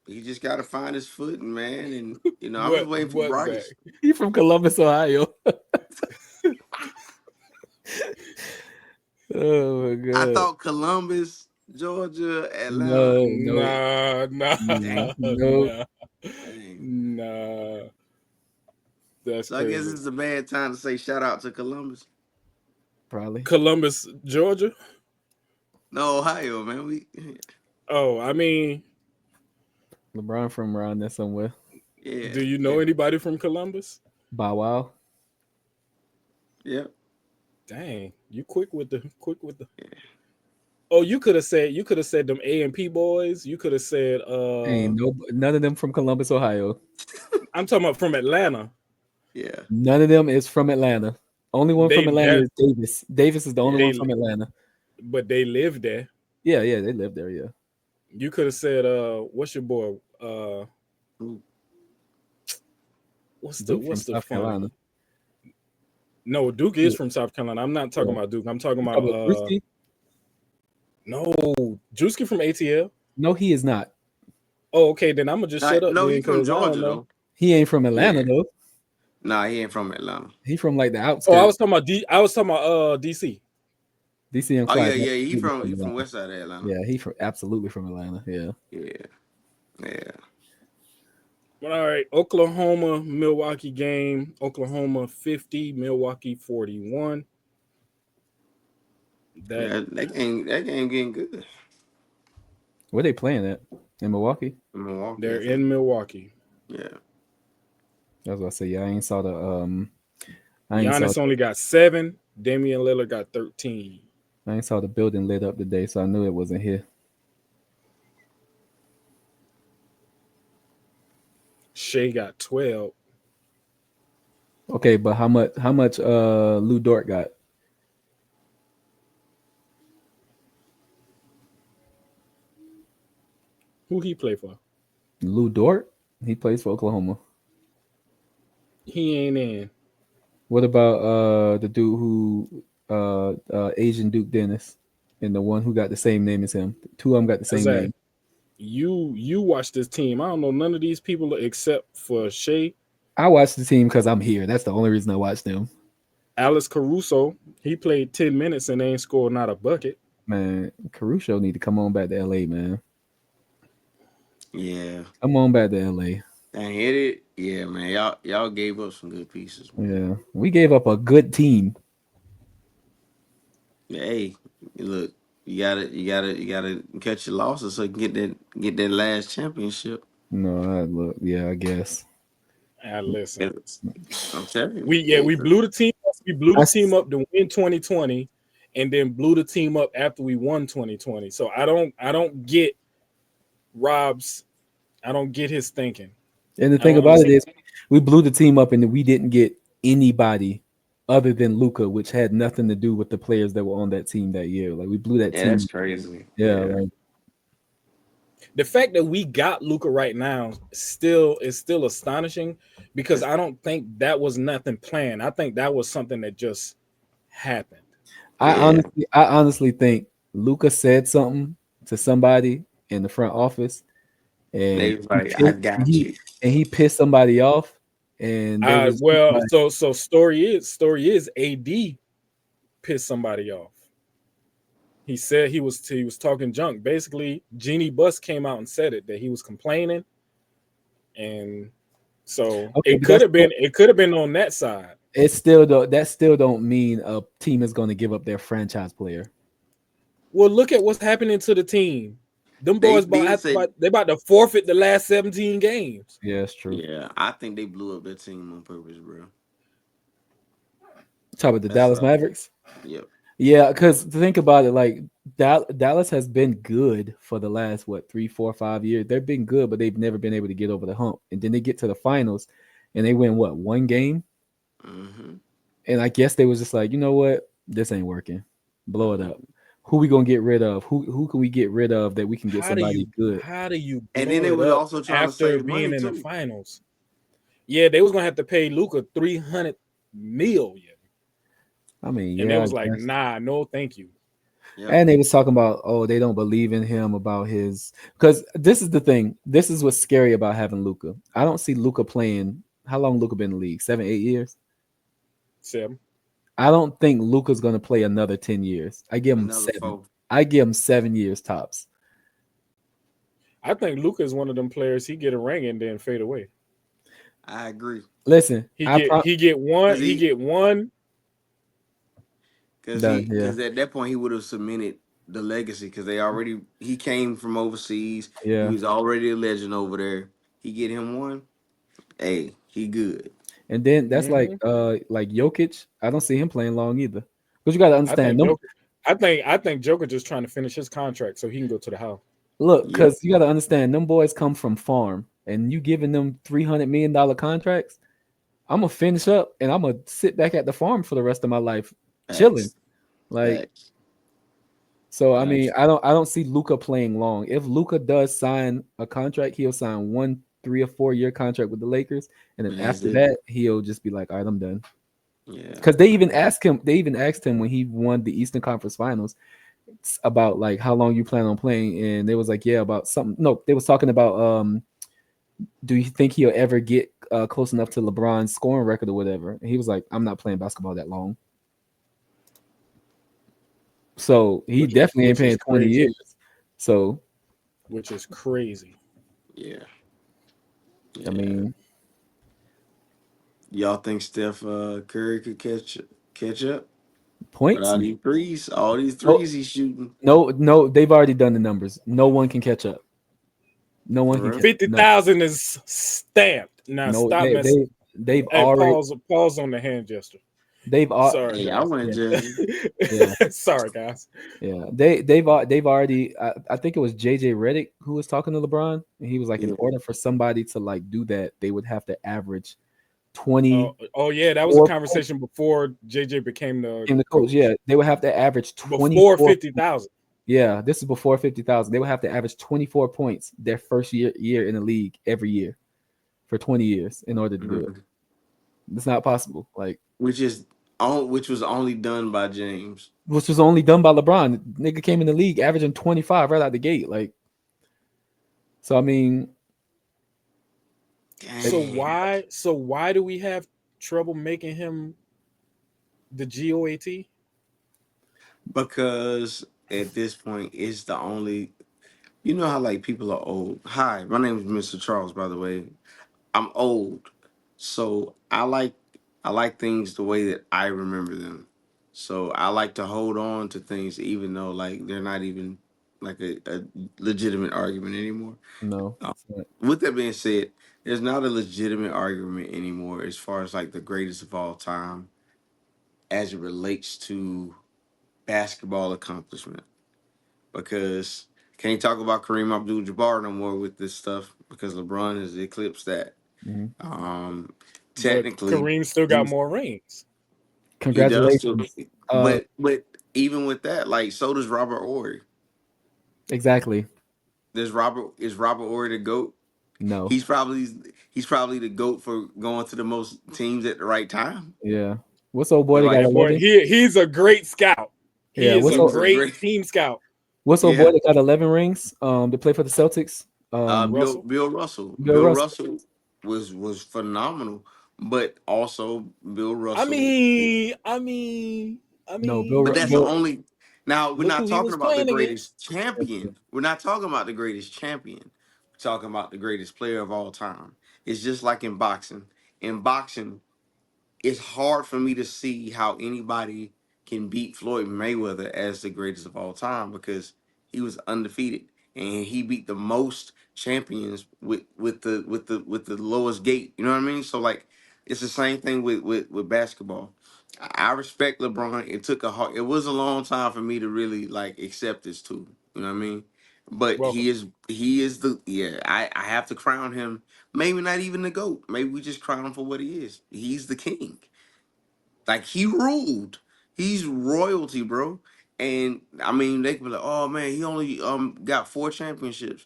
He just gotta find his footing, man. And I'm just waiting for What Zach? Bryce. He from Columbus, Ohio. Oh my I god. thought Columbus, Georgia, Atlanta. No, no, Nah, nah, no, Dang, no. nah, dang. nah. That's So I guess crazy. this is a bad time to say shout out to Columbus. Probably Columbus, Georgia. No, Ohio, man. We Oh, I mean, LeBron from around there somewhere. yeah, do you know yeah, anybody from Columbus? Bow Wow. yeah. Dang, you quick with the. Oh, you could have said them A&P boys. You could have said Ain't none of them from Columbus, Ohio. I'm talking about from Atlanta. Yeah, None of them is from Atlanta. Only one from They Atlanta de- is Davis. Davis is the only yeah. one they from Atlanta. but they live there. Yeah, yeah, they live there. Yeah. You could have said what's your boy? Ooh, Duke from What's the South funny? Carolina. No, Duke is Yeah. from South Carolina. I'm not talking Yeah. about Duke. I'm talking You about talking about Drewski? no, Drewski from ATL. No, he is not. Oh, okay, then I'm gonna just shut up no, then he from because I don't Georgia know. though. He ain't from Atlanta Yeah, though. nah, he ain't from Atlanta. He from like the Oh, outskirts. I was talking about DC. DC and Oh yeah, Clyde. yeah. He Absolutely from from he from Atlanta. West Side of Atlanta. Yeah, he from absolutely from Atlanta. Yeah. Yeah, yeah. But all right, Oklahoma Milwaukee game. Oklahoma 50, Milwaukee 41. That Yeah, that game getting good Where they playing at? In Milwaukee? in Milwaukee, I they're think. in Milwaukee. Yeah, That's what I say. Yeah, I ain't saw Giannis only got 7. Damian Lillard got 13. the building lit up today, so I knew it wasn't here. Shea got 12. Okay, but how much Lou Dort got? Who he play for? Lou Dort? He plays for Oklahoma. He ain't in. What about the dude who Asian Duke Dennis and the one who got the same name as him? Two of them got the same Zach. name. you watch this team. I don't know none of these people except for Shea. I watch the team because I'm here. That's the only reason I watch them. Alex Caruso, he played 10 minutes and they ain't scored not a bucket. Man, Caruso need to come on back to LA, man. Yeah. Come on back to LA. Dang, hit it. Yeah, man. Y'all gave up some good pieces, man. Yeah. We gave up a good team. Hey, look, you gotta cut your losses so you can get that last championship. No, look, yeah, I guess. Listen, Yeah, I'm telling you. we blew the team. We blew I, the team up to win 2020, and then blew the team up after we won 2020. So I don't get Rob's. I don't get his thinking. and the I thing don't about it understand. is, we blew the team up and we didn't get anybody other than Luca, which had nothing to do with the players that were on that team that year. Like we blew that Yeah, that's team. crazy. Yeah, Yeah. like The fact that we got Luca right now still astonishing because That's, I don't think that was nothing planned. I think that was something that just happened. yeah. I honestly think Luca said something to somebody in the front office, They and was like, I got you. he pissed somebody off, and they was just Well, like, so story is AD pissed somebody off. He said he was talking junk. Basically, Jeannie Buss came out and said it that he was complaining, and so okay, it but could have been on that side. that still don't mean a team is going to give up their franchise player. Well, look at what's happening to the team. Them They boys did say, they about to forfeit the last 17 games. Yeah, it's true. yeah. I think they blew up their team on purpose, bro. Talk about the That's Dallas Mavericks. yep. Yeah, because think about it, like Dallas has been good for the last what 3, 4, 5 years. They've been good, but they've never been able to get over the hump. And then they get to the finals, and they win what 1 game. Mm-hmm. And I guess they was just like, you know what, this ain't working. Blow it up. Mm-hmm. Who we gonna get rid of? Who can we get rid of that we can get How do somebody you good? how do you And then blow they it was up also trying to after save being money in the too. finals? Yeah, they was gonna have to pay Luca 300 million, I mean, and they yeah, I was like, guess. nah, no, thank you. Yep. And they was talking about, oh, they don't believe in him about his because this is the thing. This is what's scary about having Luca. I don't see Luca playing. How long Luca been in the league? 7, 8 years. Sam, I don't think Luca's gonna play another 10 years. I give him Another 7. 4. I give him 7 years tops. I think Luca is one of them players. He get a ring and then fade away. I agree. Listen, He get he get one. Cause He he get one. Cause done. he, Yeah, cause at that point he would have cemented the legacy. Cause he came from overseas. He yeah. was already a legend over there. He get him one. Hey, he good. And then that's Hmm. like Jokic. I don't see him playing long either. Because you got to I understand think them. Joker. I think Joker just trying to finish his contract so he can go to the house. Look, Yep. because you got to understand them boys come from farm, and you giving them $300 million contracts. I'm gonna finish up, and I'm gonna sit back at the farm for the rest of my life, chilling. Facts. Like Facts. so, I mean, Facts. I don't see Luca playing long. If Luca does sign a contract, he'll sign 1, 3 or 4 year contract with the Lakers, and then And that's after it. that, he'll just be like, "All right, I'm done." Yeah. Because they even asked him. They even asked him when he won the Eastern Conference Finals about like how long you plan on playing, and they was like, "Yeah, about something." No, they was talking about do you think he'll ever get close enough to LeBron's scoring record or whatever? And he was like, "I'm not playing basketball that long." So he which is definitely ain't which is paying 20 crazy. years. So Which is crazy. Yeah. I Yeah. mean, Y'all think Steph Curry could catch up with points? all these threes? All these No, threes he's shooting. no. They've already done the numbers. No one can catch up. No one can For real? catch up. Fifty No, thousand is stamped. Now no. stop messing. They've Hey, already pause on the hand gesture. they've all Sorry, Hey, I guys. wouldn't yeah judge. yeah Sorry, guys. yeah. They've already. I think it was JJ Redick who was talking to LeBron, and he was like, in Yeah. order for somebody to like do that, they would have to average 20 Oh yeah, that was a 4 points conversation before JJ became the in the coach. coach. Yeah, they would have to average Before 24. 50,000. Yeah, this is before 50,000. They would have to average 24 points their first year in the league every year for 20 years in order to do it. Mhm. It's not possible. Like, Which was only done by James. which was only done by LeBron. Nigga came in the league averaging 25 right out the gate. Like, So I mean, So Dang. why do we have trouble making him the GOAT? Because at this point, it's the only. You know how like people are old. Hi, my name is Mr. Charles. By the way, I'm old, so I like things the way that I remember them. So I like to hold on to things even though like they're not even like a legitimate argument anymore. no, Uh, it's not. with that being said, there's not a legitimate argument anymore as far as like the greatest of all time as it relates to basketball accomplishment because can't talk about Kareem Abdul-Jabbar no more with this stuff because LeBron has eclipsed that. Mhm. Um, But technically, Kareem still got he's more rings. he does too, Congratulations. but even with that, like so does Robert Ory. Exactly. Is Robert Ory the goat? No. He's probably the goat for going to the most teams at the right time. Yeah. What's old boy But that got like, That boy, 11? he's a great scout. He Yeah. is What's a he was old, a great great, team scout. what's old boy yeah. that got 11 rings? To play for the Celtics. Bill Russell. Bill Russell. Bill Bill Russell. Russell was phenomenal, but also Bill I Russell. mean, I mean, I No, But mean, that's the only. Now we're look not who he talking was about the playing against. greatest champion. We're not talking about the greatest champion. We're talking about the greatest player of all time. It's just like in boxing. In boxing, it's hard for me to see how anybody can beat Floyd Mayweather as the greatest of all time because he was undefeated and he beat the most champions with the lowest gate. You know what I mean? So like it's the same thing with basketball. I respect LeBron. It took a hard, it was a long time for me to really like accept this too. You know what I mean? But Welcome. he is the yeah, I have to crown him. Maybe not even the GOAT. Maybe we just crown him for what he is. He's the king. Like he ruled. He's royalty, bro. And I mean, they could be like, "Oh man, he only got 4 championships.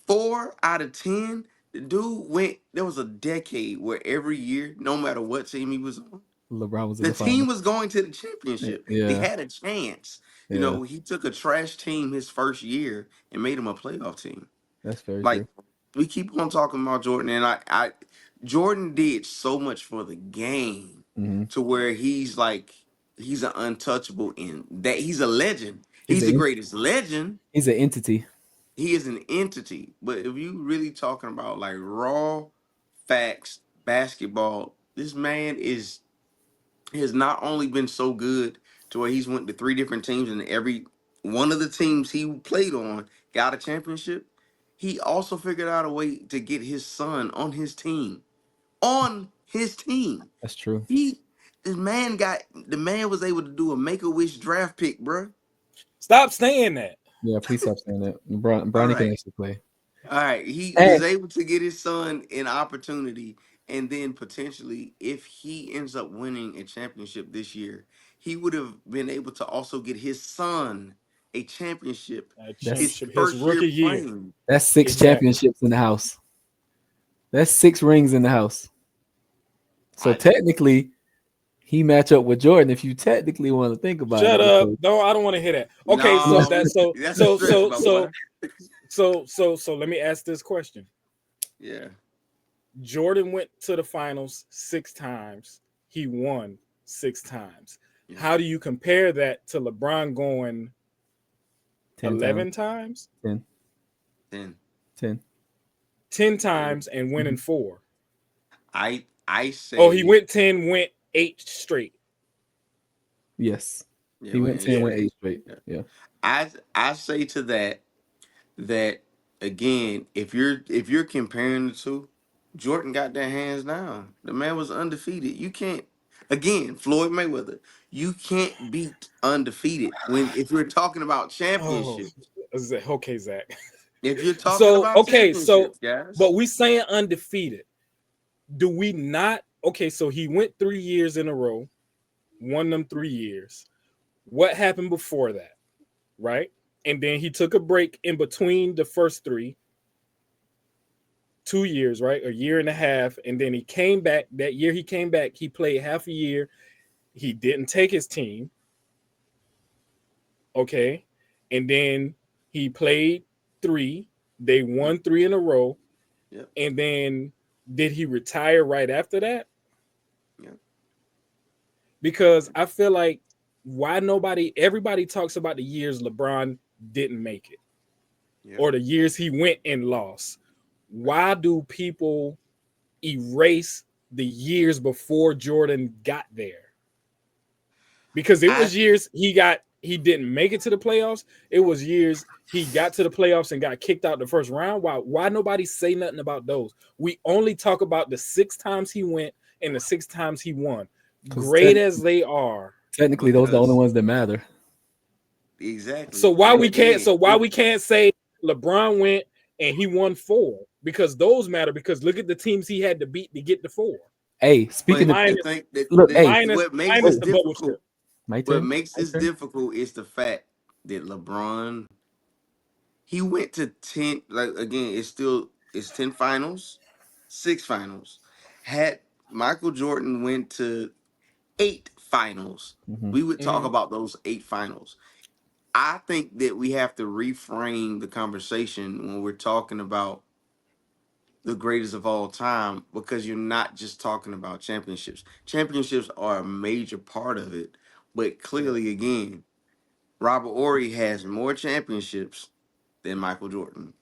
4 out of 10." The dude went. There was a decade where every year, no matter what team he was on, LeBron was in the the team final. was going to the championship. They Yeah. had a chance. Yeah. He took a trash team his first year and made him a playoff team. That's very Like true. we keep on talking about Jordan, and Jordan did so much for the game Hmm. to where he's an untouchable in that he's a legend. He's He's the a greatest legend. he's an entity. He is an entity. But if you really talking about like raw facts, basketball, this man is has not only been so good to where he's went to 3 different teams and every one of the teams he played on got a championship. He also figured out a way to get his son on his team. On his team. That's true. He the man was able to do a make-a-wish draft pick, bruh. Stop saying that. Yeah, please stop saying that. LeBron, All Bronny can right. actually play. All right. He And was able to get his son an opportunity. And then potentially, if he ends up winning a championship this year, he would have been able to also get his son a championship that's his Championship his first year rookie year. playing. that's six Exactly. championships in the house. That's 6 rings in the house. So I technically, he match up with Jordan if you technically want to think about Shut it. up. Because No, I don't want to hear that. Okay, so No, that so that's a so stretch, so my so boy. so let me ask this question. Yeah. Jordan went to the finals 6 times. He won 6 times. Yeah. How do you compare that to LeBron going 10 times, 11 times, 10, Then 10. 10 yeah. times, and winning Mhm. four? I Oh, he say went 10, went 8 straight. Yes. yeah, He we went ain't 10, Yeah. went straight. 8 straight. Yeah. Yeah. I say to that again, if you're comparing the two, Jordan got their hands down. The man was undefeated. You can't again, Floyd Mayweather, you can't beat undefeated when if you're talking about Oh, championships. okay, Zach. If you're talking So, about okay, championships, guys. but we saying undefeated. Do we not? Okay, so he went 3 years in a row, won them 3 years. What happened before that? Right? And then he took a break in between the first three, 2 years, right? A year and a half. And then he came back. That year he came back, he played half a year. He didn't take his team. Okay. And then he played three. They Yep. won 3 in a row, Yep. and then did he retire right after that? Yep. Because I feel like why nobody everybody talks about the years LeBron didn't make it Yep. or the years he went and lost. Right. Why do people erase the years before Jordan got there? Because it I was years he didn't make it to the playoffs. It was years he got to the playoffs and got kicked out the first round. Why nobody say nothing about those? We only talk about the 6 times he went and the 6 times he won. Because Great as they are. technically, those are the only because ones that matter. So exactly. why And we can't again, so why if we can't say LeBron went and he won 4? Because those matter, because look at the teams he had to beat to get the 4. Hey, but speaking of the Minus thing that look, the, hey, minus what makes minus this oh, the bubble difficult, chip. my what turn. makes My this turn. difficult is the fact that LeBron, he went to 10, like again, it's 10 finals, 6 finals. Had Michael Jordan went to 8 finals, Hmm. we would talk Mhm. about those 8 finals. I think that we have to reframe the conversation when we're talking about the greatest of all time, because you're not just talking about championships. Championships are a major part of it, but Yeah. clearly, again, Robert Ory has more championships than Michael Jordan.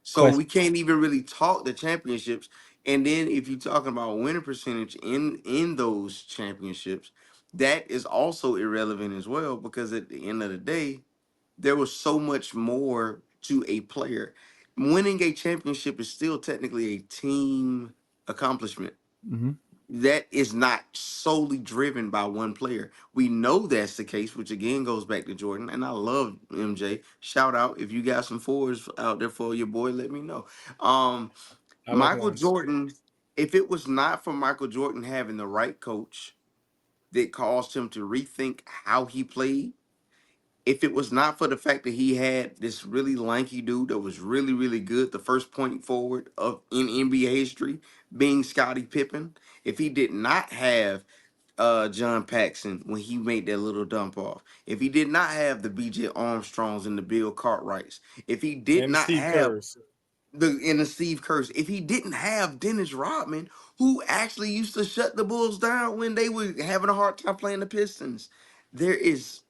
So Question. we can't even really talk the championships. And then if you're talking about winning percentage in those championships, that is also irrelevant as well, because at the end of the day, there was so much more to a player. Winning a championship is still technically a team accomplishment. Hmm. That is not solely driven by one player. We know that's the case, which again goes back to Jordan. And I love MJ. Shout out if you got some fours out there for your boy, let me know. Um, I like Michael ones. Jordan, if it was not for Michael Jordan having the right coach that caused him to rethink how he played, if it was not for the fact that he had this really lanky dude that was really, really good, the first point forward of in NBA history, being Scottie Pippen, if he did not have John Paxson when he made that little dump off, if he did not have the BJ Armstrongs and the Bill Cartwrights, if he did And not Steve have Kerr's. the Steve Kerr, if he didn't have Dennis Rodman, who actually used to shut the Bulls down when they were having a hard time playing the Pistons, there is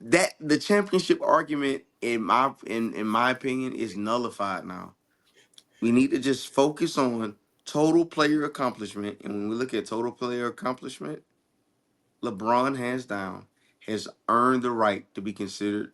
that the championship argument in my opinion is nullified now. We need to just focus on total player accomplishment, and when we look at total player accomplishment, LeBron hands down has earned the right to be considered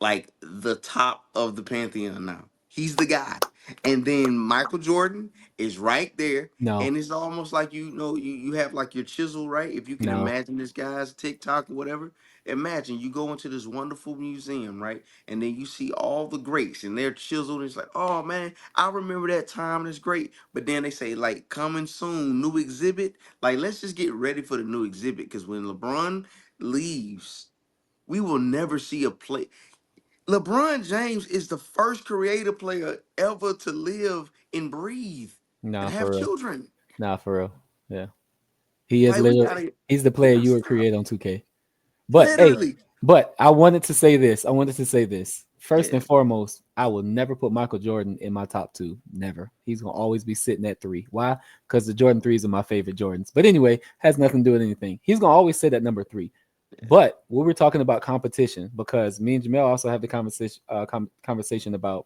like the top of the pantheon now. He's the guy. And then Michael Jordan is right there. No, And it's almost like you have like your chisel, right? If you can no, imagine this guy's TikTok or whatever. Imagine you go into this wonderful museum, right? And then you see all the greats and they're chiseled. And it's like, oh man, I remember that time. It's great. But then they say, like, coming soon, new exhibit. Like, let's just get ready for the new exhibit. Because when LeBron leaves, we will never see a play. LeBron James is the first creative player ever to live and breathe and nah, have for real. children. Nah, for real. Yeah, he is Like we literally gotta, he's the we player gotta you would stop. create on 2K. But hey, Literally, but I wanted to say this. I wanted to say this. First yeah. and foremost, I will never put Michael Jordan in my top two. Never. He's gonna always be sitting at 3. Why? Because the Jordan threes are my favorite Jordans. But anyway, has nothing to do with anything. He's gonna always sit at number 3. But we were talking about competition because me and Jamel also have the conversation about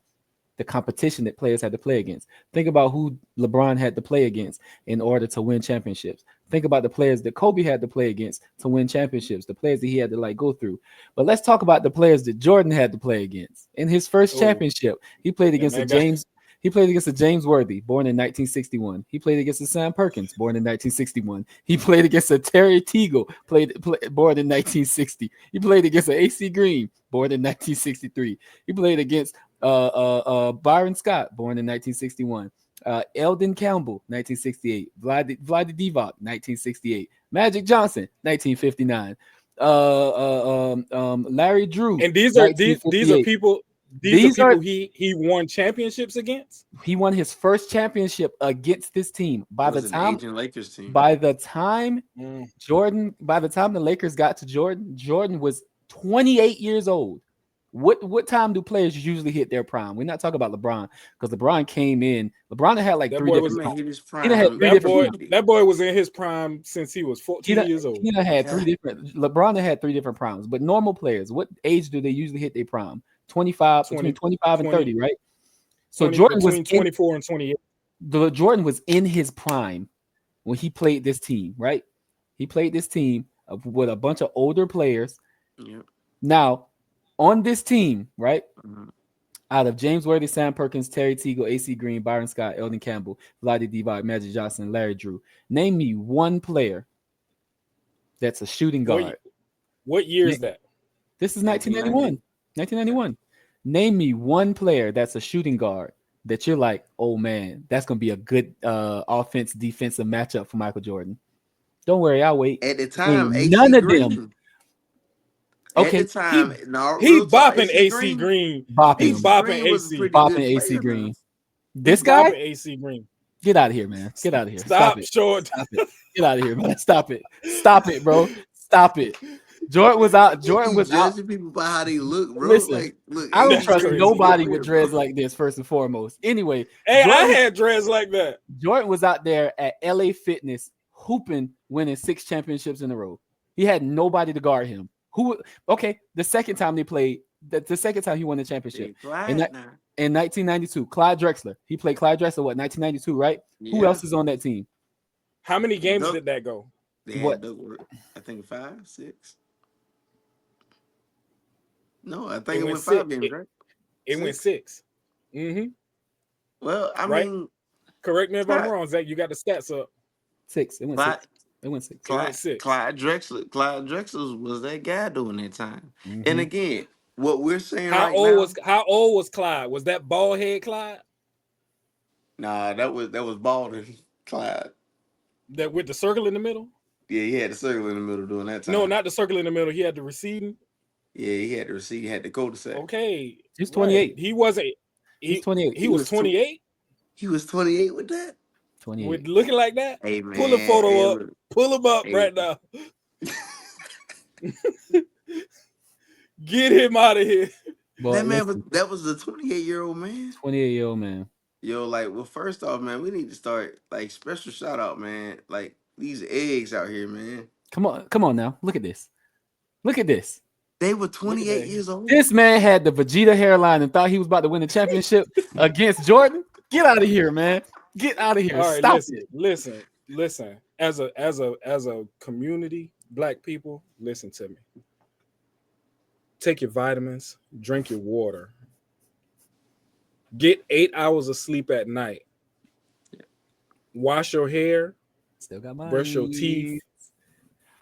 the competition that players had to play against. Think about who LeBron had to play against in order to win championships. Think about the players that Kobe had to play against to win championships, the players that he had to like go through. But let's talk about the players that Jordan had to play against. In his first Oh, championship, he played that against a man got James he played against a James Worthy, born in 1961. He played against a Sam Perkins, born in 1961. He played against a Terry Teagle, born in 1960. He played against a AC Green, born in 1963. He played against Byron Scott, born in 1961. Eldon Campbell, 1968. Vlad Divac, 1968. Magic Johnson, 1959. Larry Drew, and these are 1958. people These are he won championships against. he won his first championship against this team. It was an aging Lakers team. By the time Mm. by the time the Lakers got to Jordan, Jordan was 28 years old. What time do players usually hit their prime? We're not talking about LeBron because LeBron came in. LeBron had like That three boy That was different man primes. hit his He done had prime three that different boy primes. immediately. that boy was in his prime since he was He 14 done, years old. he done had Yeah. three different. LeBron done had three different primes. But normal players, what age do they usually hit their prime? 25, between 20, 25 and 20, 30, right? So 20 Jordan was between in 24 and 28. Jordan was in his prime when he played this team, right? He played this team with a bunch of older players. Yep. Now, on this team, right? Mhm. Out of James Worthy, Sam Perkins, Terry Teagle, AC Green, Byron Scott, Eldon Campbell, Vlade Divac, Magic Johnson, Larry Drew. Name me one player that's a shooting What guard. what year is that? This is 1990. 1991. 1991. Name me one player that's a shooting guard that you're like, oh man, that's gonna be a good offense defensive matchup for Michael Jordan. Don't worry, I'll wait. At the Ain't time, none AC of them. Green. At the Okay, time, He no, he real talk, bopping AC AC Green. Green. bopping He him, AC bopping Green was a AC. pretty bopping good AC player now. Green. He This guy, bopping AC Green. get out of here, man. Get out of here. Stop Stop it. short. Stop it. Get out of here, man. Stop it. Stop it, bro. Stop it. Jordan was out. They Jordan keep was out. judging people by how they look, bro. Listen, Like, look, I don't AC That's trust Green was a crazy. good nobody with player, bro. dreads like this, first and foremost. Anyway, Hey, I had dreads like that. Jordan was out there at LA Fitness hooping, winning 6 championships in a row. He had nobody to guard him. Okay, the second time they played, the second time he won the championship They in quiet that now. in 1992, Clyde Drexler. He played Clyde Drexler, what, 1992, right? Who Yeah. else is on that team? How many games Duck, did that go? they What? had Duckworth. I think 5, 6. No, I It think it went went 5 six. games, right? It went 6. six. Mm-hmm. Well, I Right? mean, Correct me if I'm Clyde, wrong, Zach. You got the stats up. 6. It went Clyde, 6. It went 6. It went Clyde, six. Clyde Drexler was that guy during that time. And Mm-hmm. again, what we're saying right now, How old was Clyde? Was that bald head Clyde? nah, that was Baldwin Clyde. That with the circle in the middle? Yeah, he had the circle in the middle during that No, time. not the circle in the middle. He had the receding. Yeah, he had the receipt, he had the cul-de-sac. Okay, He's right. 28. He wasn't. He's He 28. he He was was 28 he was 28 with that. 28. with looking like that. Hey Pull a man, hey, photo up. look, Pull him up hey. right now. Get him out of here. But That man was listen, that was a 28-year-old man. 28-year-old man. Yo, like, well, first off, man, we need to start like special shout out, man. Like these eggs out here, man. Come on now. Look at this. Look at this. They were Look at 28 that. years old. This man had the Vegeta hairline and thought he was about to win the championship against Jordan. Get out of here, man. Get out of here. All right, Stop it. listen. As a community, black people, listen to me. Take your vitamins, drink your water. Get 8 hours of sleep at night. Wash your hair, Still got mine. brush your teeth,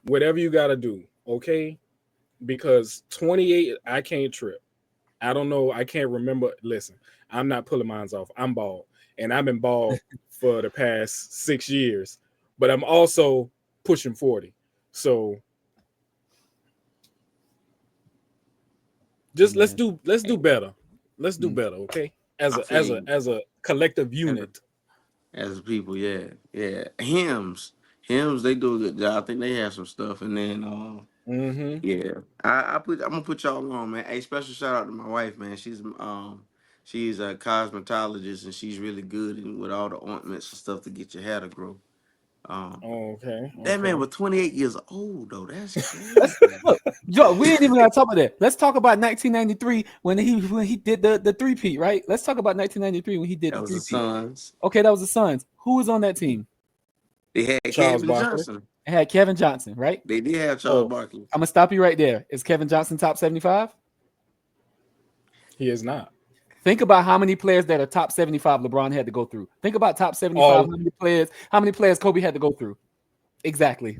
whatever you got to do, okay? Because 28, I can't trip. I don't know. I can't remember. Listen, I'm not pulling mines off. I'm bald. And I've been bald for the past 6 years. But I'm also pushing 40. So just let's do better. Let's do better, okay? I feel you. As a collective As unit. as people, yeah, yeah. Hymns, they do a good job. I think they have some stuff, and then Mm-hmm. yeah, I'm gonna put y'all on, man. Hey, special shout out to my wife, man. She's a cosmetologist, and she's really good with all the ointments and stuff to get your hair to grow. Um, Okay. that man Okay. was 28 years old though. That's Let's crazy. look, Joe. We ain't even gonna talk about that. Let's talk about 1993 when he did the three-peat, right? Let's talk about 1993 when he did That the was the three-peat. Suns. Okay, that was the Suns. Who was on that team? They had Charles Kevin Barkley. Johnson. It had Kevin Johnson, right? They did have Charles Oh, Barkley. I'm gonna stop you right there. Is Kevin Johnson top 75? he is not. Think about how many players that are top 75 LeBron had to go through. Think about top 75. All How many players Kobe had to go through? Exactly.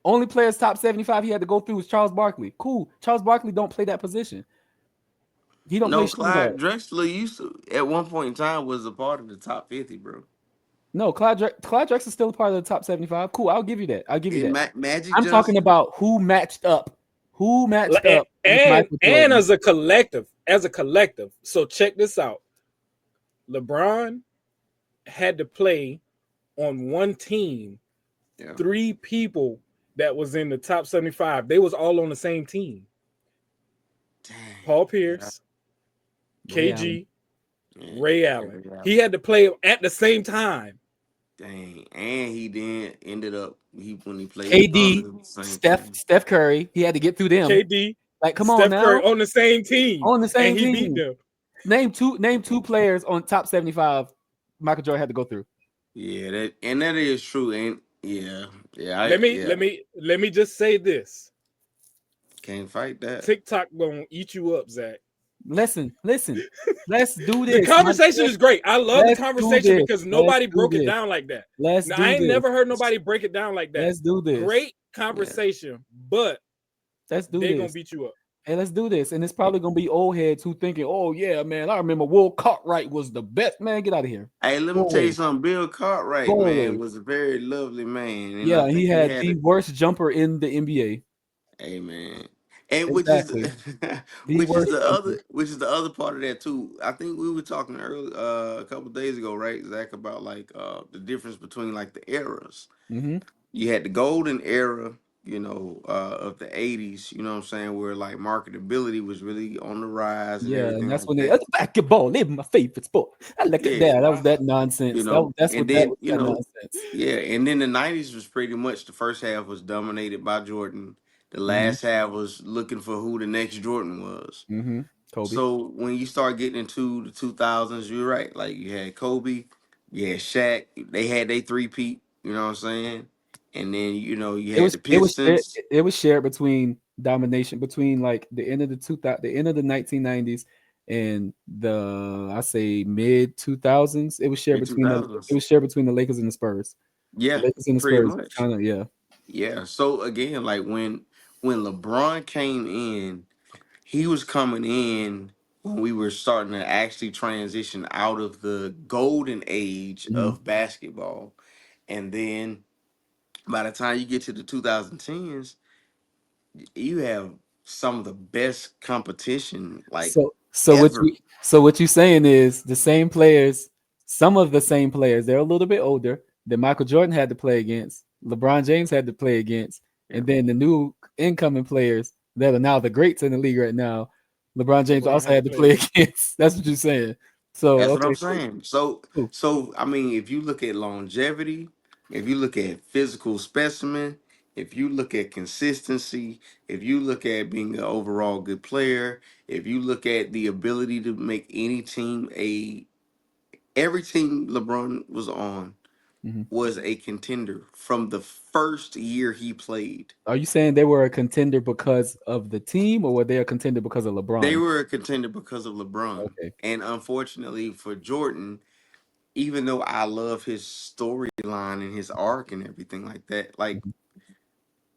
Only players top 75 he had to go through was Charles Barkley. Cool. Charles Barkley don't play that position. He don't play No, shooting guard. Clyde Drexler used to at one point in time was a part of the top 50, bro. No, Clyde Drexler is still a part of the top 75. Cool. I'll give you that. Magic I'm talking Johnson. about who matched up. Who matched up with Michael and Jordan? as a collective. So check this out. LeBron had to play on one team, Yeah. 3 people that was in the top 75. They was all on the same team. Dang. Paul Yeah. Pierce, Ray Allen. KG, Yeah. Ray Allen. Every He album. had to play at the same time. Dang. And he then ended up when he played the Thunder, KD, it was the same Steph, thing. Steph Curry. He had to get through them. KD, Like, come on Steph Curry now, on the same team, on the and same he beat team. them. Name two players on top 75. Michael Jordan had to go through. Yeah, that is true. And yeah, yeah, Let me yeah. let me let me just say this: Can't fight that. TikTok gonna eat you up, Zach. Listen. Let's do The this. conversation is great. I love the Let's do conversation this. because Let's nobody do broke it this. down like that. Let's Now, I do ain't this. never heard nobody break it down like that. Let's do this. Great Yeah. conversation, but Let's do they gonna this. beat you up. Hey, let's do this. And it's probably gonna be old heads who thinking, oh yeah, man, I remember Will Cartwright was the best. Man, get out of here. Hey, let me Go tell you away. something. Bill Cartwright, Go man, away. was a very lovely man, and I Yeah, he think he had had the a worst jumper in the NBA. hey man, and Exactly. The worst jumper. which is the other part of that too. I think we were talking early a couple days ago, right, Zach, about like the difference between like the eras. Hmm. You had the golden era, of the '80s. You know what I'm saying, where like marketability was really on the rise and Yeah, and everything that's like when they that. basketball, live my favorite sport. I look at Yeah, that. That was that nonsense. That's and what that then was that nonsense. yeah, and then the '90s was pretty much the first half was dominated by Jordan. The Hmm. last half was looking for who the next Jordan was. Hmm. Kobe. So when you start getting into the 2000s, you're right. Like you had Kobe, you had Shaq. They had their three-peat. You know what I'm saying? And then you It had was the it was shared, Pistons. it was shared between domination between like the end of the 2000 the end of the 1990s and the I say mid 2000s. Mid 2000s. It was shared between the Lakers and the Spurs. The Yeah, Lakers and the pretty Spurs much. kind of yeah. Yeah. So again, like when LeBron came in, he was coming in when we were starting to actually transition out of the golden age Mhm. of basketball. And then by the time you get to the 2010s, you have some of the best competition like ever. So what you saying is the same players, some of the same players, they're a little bit older that Michael Jordan had to play against, LeBron James had to play against, Yeah. and then the new incoming players that are now the greats in the league right now, LeBron James LeBron also had to had to play play again. against. That's what you're saying. So That's what I'm okay, cool, saying. So cool. so I mean, if you look at longevity, if you look at physical specimen, if you look at consistency, if you look at being an overall good player, if you look at the ability to make any team every team LeBron was on Mhm. was a contender from the first year he played. Are you saying they were a contender because of the team, or were they a contender because of They LeBron? were a contender because of LeBron. Okay. And unfortunately for Jordan, even though I love his storyline and his arc and everything like that, like Mhm.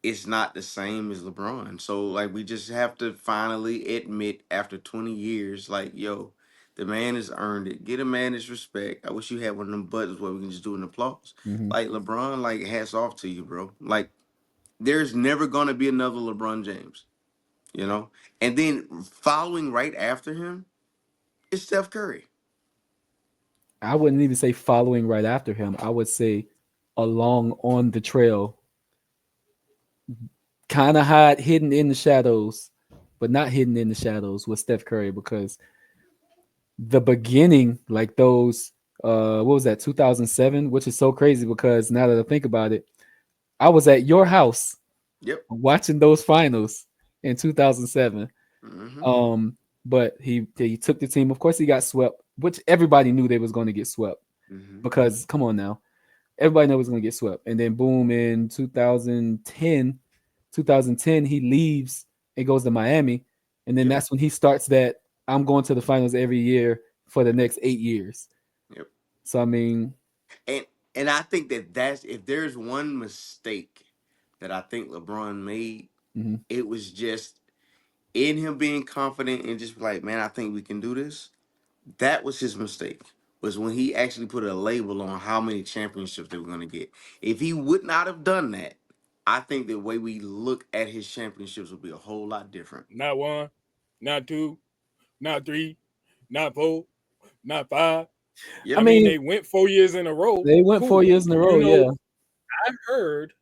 it's not the same as LeBron. So like we just have to finally admit after 20 years, like, yo, the man has earned it. Get a man his respect. I wish you had one of them buttons where we can just do an applause. Mhm. Like LeBron, like hats off to you, bro. Like there's never gonna be another LeBron James, you know? And then following right after him is Steph Curry. I wouldn't even say following right after him. I would say along on the trail, kind of hidden in the shadows, but not hidden in the shadows with Steph Curry because the beginning, like those, what was that, 2007, which is so crazy because now that I think about it, I was at your house Yep. watching those finals in 2007. Mm-hmm. But he took the team. Of course, he got swept, which everybody knew they was going to get swept Mm-hmm. because come on now, everybody knew it was going to get swept. And then boom, in 2010, he leaves and goes to Miami, and then Yep. that's when he starts that I'm going to the finals every year for the next 8 years. Yep. So I mean, And I think that's if there's one mistake that I think LeBron made, mhm. it was just in him being confident and just like, man, I think we can do this. That was his mistake. Was when he actually put a label on how many championships they were going to get. If he would not have done that, I think the way we look at his championships would be a whole lot different. Not one, not two, not three, not four, not five. I I Yep. mean, mean, they went 4 years in a row. they went four Cool. years in a You row. know, Yeah. I heard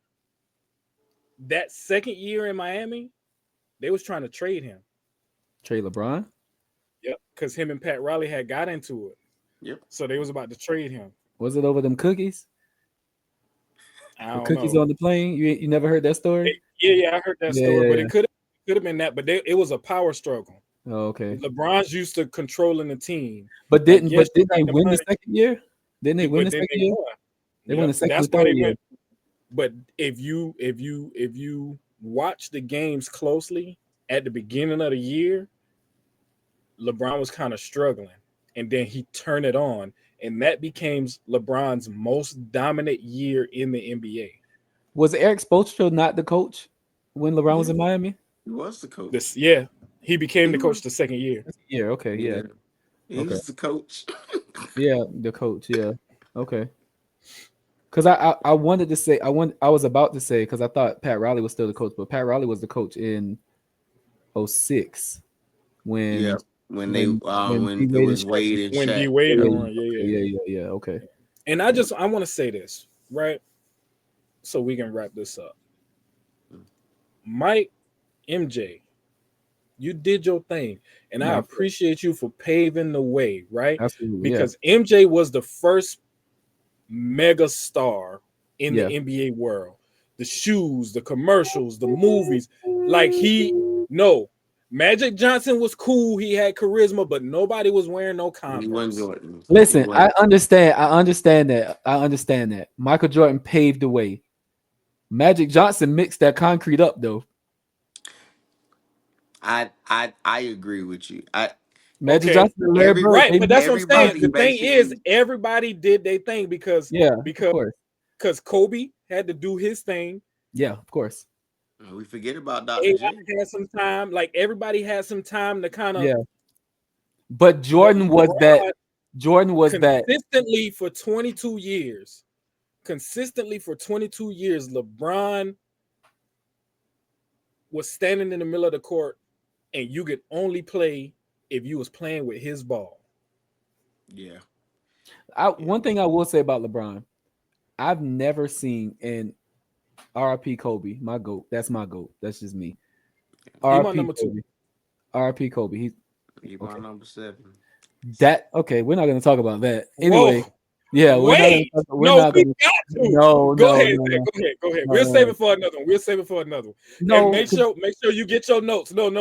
that second year in Miami, they was trying to trade him. Trey LeBron. Yep, because him and Pat Riley had got into it, Yep. so they was about to trade him. Was it over them cookies? I The don't cookies know. on the plane. You never heard that story? Yeah, I heard that Yeah, story, yeah, but yeah. could have been that. But it was a power struggle. Oh, okay. LeBron's used to controlling the team. But Like, didn't yes, but you didn't got they the win the money, second year? Didn't they win but the then second they year? won. They won Yep, the second or that's why third they year. went. But if you watch the games closely at the beginning of the year, LeBron was kind of struggling, and then he turned it on, and that became LeBron's most dominant year in the NBA. Was Eric Spoelstra not the coach when LeBron was Yeah, in Miami? he was the This, coach. yeah, he became He the was. coach the second year. Yeah. Okay. Yeah. Yeah, he Okay. was the coach. Yeah. The coach. Yeah. Okay. Because I wanted to say I was about to say because I thought Pat Riley was still the coach, but Pat Riley was the coach in '06 Yeah, when when they D when it Wade and was Shaq. Wade and When D Shaq. Wade Yeah, Yep. yeah, on, yeah, okay, yeah. yeah. Okay. And Yeah. I want to say this right, so we can wrap this up. Mike, MJ, you did your thing, and I Yeah. appreciate you for paving the way, right? Absolutely. Yeah. Because MJ was the first mega star in the Yeah. NBA world. The shoes, the commercials, the movies. Like no, Magic Johnson was cool. He had charisma, but nobody was wearing no He wasn't Converse. Jordan. He Listen, I wasn't. understand. I understand that. I understand that. Michael Jordan paved the way. Magic Johnson mixed that concrete up, though. I agree with you. I Magic Okay, Johnson and Larry Bird, right, they but that's mixed what I'm the saying. everybody The concrete. thing is, basically. everybody did their thing because Yeah, of because course. because Kobe had to do his thing. Yeah, of course. We forget about Dr. J. AI had some time. Like everybody had some time to kind of. Yeah, but But Jordan was that. LeBron Jordan was that. consistently for 22 years, LeBron was standing in the middle of the court, and you could only play if you was playing with his ball. Yeah, yeah. One thing I will say about LeBron, I've never seen in RIP Kobe, my goat. That's my goat. That's just me. He my RIP number two. Kobe. RIP Kobe. He's He my okay. number 7. That okay. We're not going to talk about that Whoa, anyway. Yeah, we're not going to. wait, We're no, not we going to. got to. No, Go no, ahead, no, Zach. no, Go ahead. We'll save no, it for another one. We'll save it for another one. And no. make sure you get your notes. No,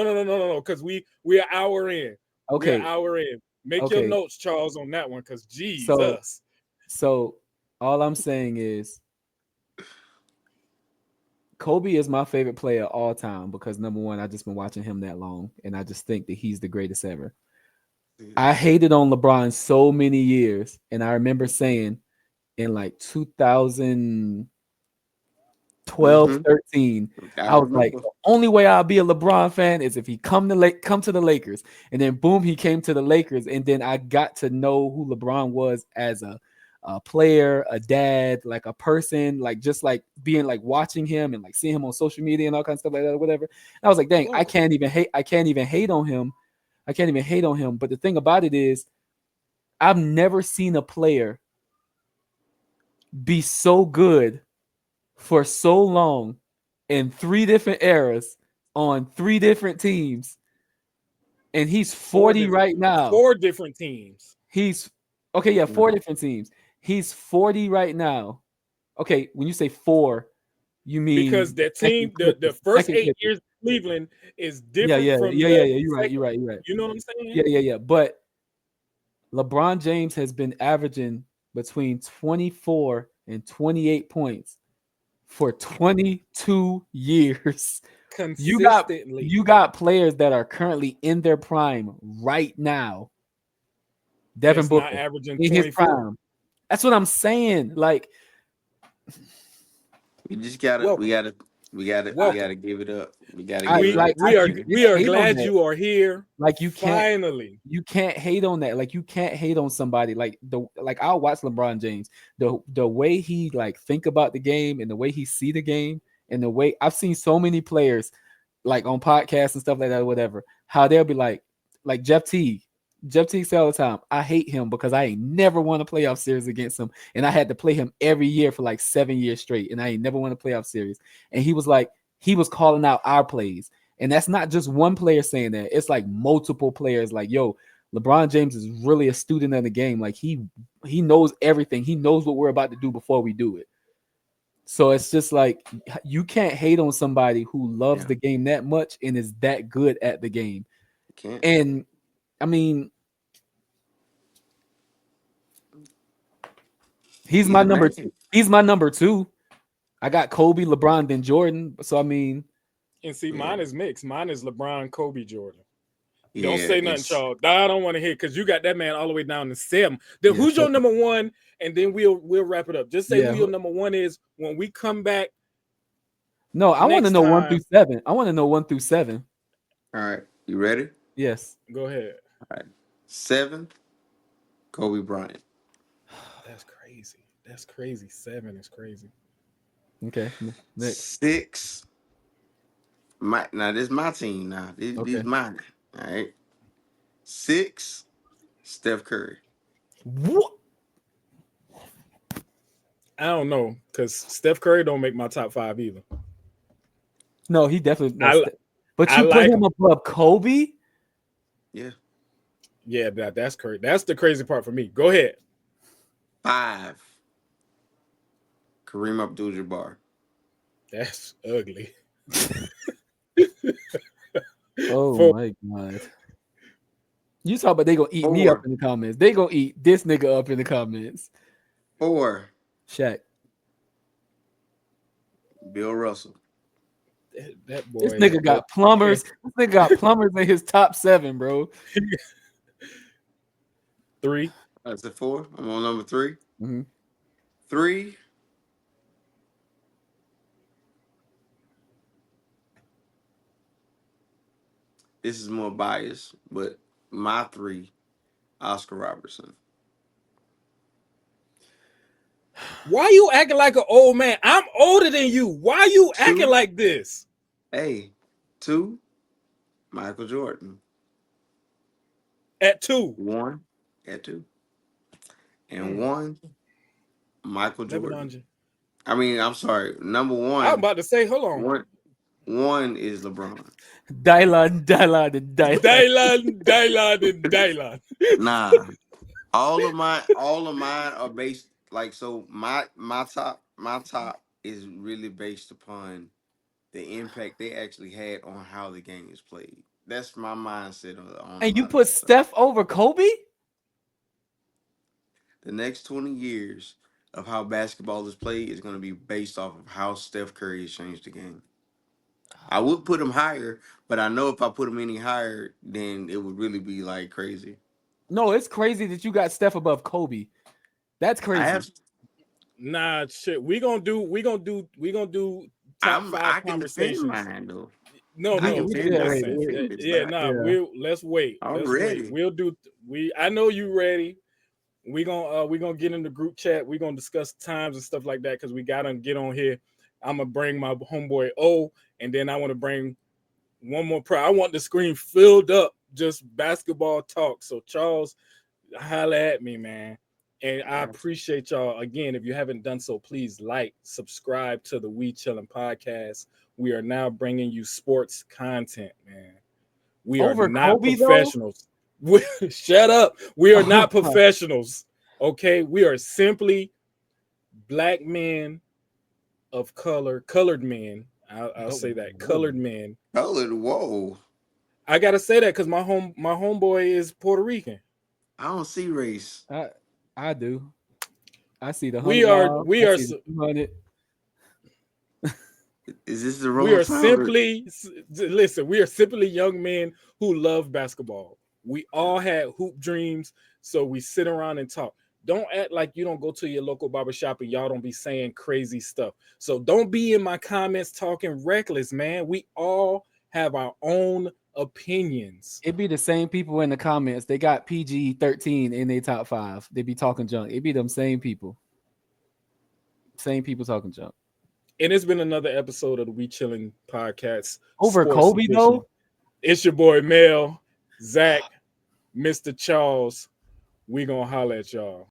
because we are hour in. We're an Okay, hour in. Make your okay. notes, Charles, on that one, because So, Jesus. so all I'm saying is Kobe is my favorite player all time because number one, I just been watching him that long, and I just think that he's the greatest ever. I hated on LeBron so many years, and I remember saying in like 2012, Mm-hmm. 13, I I was like, remember. the only way I'll be a LeBron fan is if he come to the Lakers, and then boom, he came to the Lakers, and then I got to know who LeBron was as a player, a dad, like a person, like just like being like watching him and like seeing him on social media and all kinds of stuff like that, or whatever. And I was like, dang, Whoa. I can't even hate on him. I can't even hate on him. But the thing about it is, I've never seen a player be so good for so long in 3 different eras on 3 different teams. And he's 40 right now. 4 different teams. He's okay, yeah, Mhm. 4 different teams. He's 40 right now. Okay, when you say 4, you Because mean the second team, the Clippers. first Second 8 years Clippers. of Cleveland is Yeah, different yeah, from yeah, the yeah, yeah. You're right. second. You're right. You're right. You know what I'm saying? Yeah, yeah, yeah. But LeBron James has been averaging between 24 and 28 points for 22 years. You got Consistently. you got players that are currently in their prime right now. Devin That's not Booker averaging in his 24. prime. That's what I'm saying. Like, We just gotta, we Welcome. gotta, we gotta, we Welcome. gotta give it up. We gotta I give it We up like to I we are you him. can't we are hate on glad that. you are here. Like Finally. you can't hate on that. Like you can't hate on somebody. Like I'll watch LeBron James. The way he like think about the game and the way he see the game and the way I've seen so many players like on podcasts and stuff like that, or whatever, how they'll be like Jeff Teague. Jeff Teague say all the time, I hate him because I ain't never won a playoff series against him. And I had to play him every year for like 7 years straight. And I ain't never won a playoff series. And he was like, he was calling out our plays. And that's not just one player saying that. It's like multiple players like, yo, LeBron James is really a student of the game. Like he knows everything. He knows what we're about to do before we do it. So it's just like you can't hate on somebody who loves Yeah, the game that much and is that good at the game. can't. And I mean, he's He my the number man. two. He's my number two. I got Kobe, LeBron, then Jordan. So I mean, And see, Yeah, mine is mixed. Mine is LeBron, Kobe, Jordan. Don't yeah. say nothing, It's Charles. I don't want to hear because you got that man all the way down to 7. Then yeah, who's your so, number one? And then we'll wrap it up. Just say who yeah. your number one is when we come back No, I want to next know 1 through time. 7. I want to know 1 through 7. all right. You ready? Yes. Go ahead. All right. 7, Kobe Bryant. That's crazy. That's crazy. 7 is crazy. Okay. Next. 6. Now this is my team. Now this is Okay. mine. All right. 6, Steph Curry. What? I don't know because Steph Curry don't make my top 5 either. No, he definitely no. I But I you put like him him. above Kobe? Yeah. Yeah, that's crazy. That's the crazy part for me. Go ahead. 5, Kareem Abdul-Jabbar. That's ugly. Oh 4. my god. You talk about they gonna eat me up 4, in the comments. They gonna eat this nigga up in the comments. 4, Shaq. Bill Russell. That This boy. nigga got plumbers. This nigga got plumbers in his top 7, bro. 3. That's a 4. I'm on number 3. Mm-hmm. 3, this is more biased, but my 3, Oscar Robertson. Why you acting like an old man? I'm older than you. Why you acting 2, like this? hey, 2, Michael Jordan. At 2. 1 at 2. And Mm, 1, Michael Jordan. Lebanon. I mean, I'm sorry. Number I'm 1, about to say, hold on. one is LeBron. Dylan, and Dylan. Dylan. Nah, all of mine are based like so. My top is really based upon the impact they actually had on how the game is played. That's my mindset on a And you lot of put this stuff. Steph over Kobe? The next 20 years of how basketball is played is going to be based off of how Steph Curry has changed the game. I would put him higher, but I know if I put him any higher, then it would really be like crazy. No, it's crazy that you got Steph above Kobe. That's I crazy. have. Nah, shit. We gonna do top I 5 can defend conversations. mine though. No, I We can no. we defend get mine. ready. Listen. If it's Yeah, not, nah. Yeah. Let's wait. I'm Let's wait. ready. We'll do. I know you ready. We gonna get in the group chat. We gonna discuss times and stuff like that because we gotta get on here. I'm gonna bring my homeboy O, and then I want to bring one more pro. I want the screen filled up, just basketball talk. So Charles, holla at me, man. And I appreciate y'all. Again, if you haven't done so, please like, subscribe to the We Chillin' podcast. We are now bringing you sports content, man. We are Over not Kobe though? professionals. Shut up. We are not professionals. Okay, we are simply black men of color, colored men. I'll say that colored men. Colored, whoa. I gotta say that because my homeboy is Puerto Rican. I don't see race. I do. I see the We $100. are I we are see the 200. Is this the we wrong are time? simply listen. We are simply young men who love basketball. We all had hoop dreams, so we sit around and talk. Don't act like you don't go to your local barbershop and y'all don't be saying crazy stuff. So don't be in my comments talking reckless, man. We all have our own opinions. It be the same people in the comments. They got PG-13 in their top 5. They be talking junk. It be them same people. Same people talking junk. And it's been another episode of the We Chilling Podcast Over Sports Kobe Edition. though? It's your boy Mel, Zach, Mr. Charles. We gonna holler at y'all.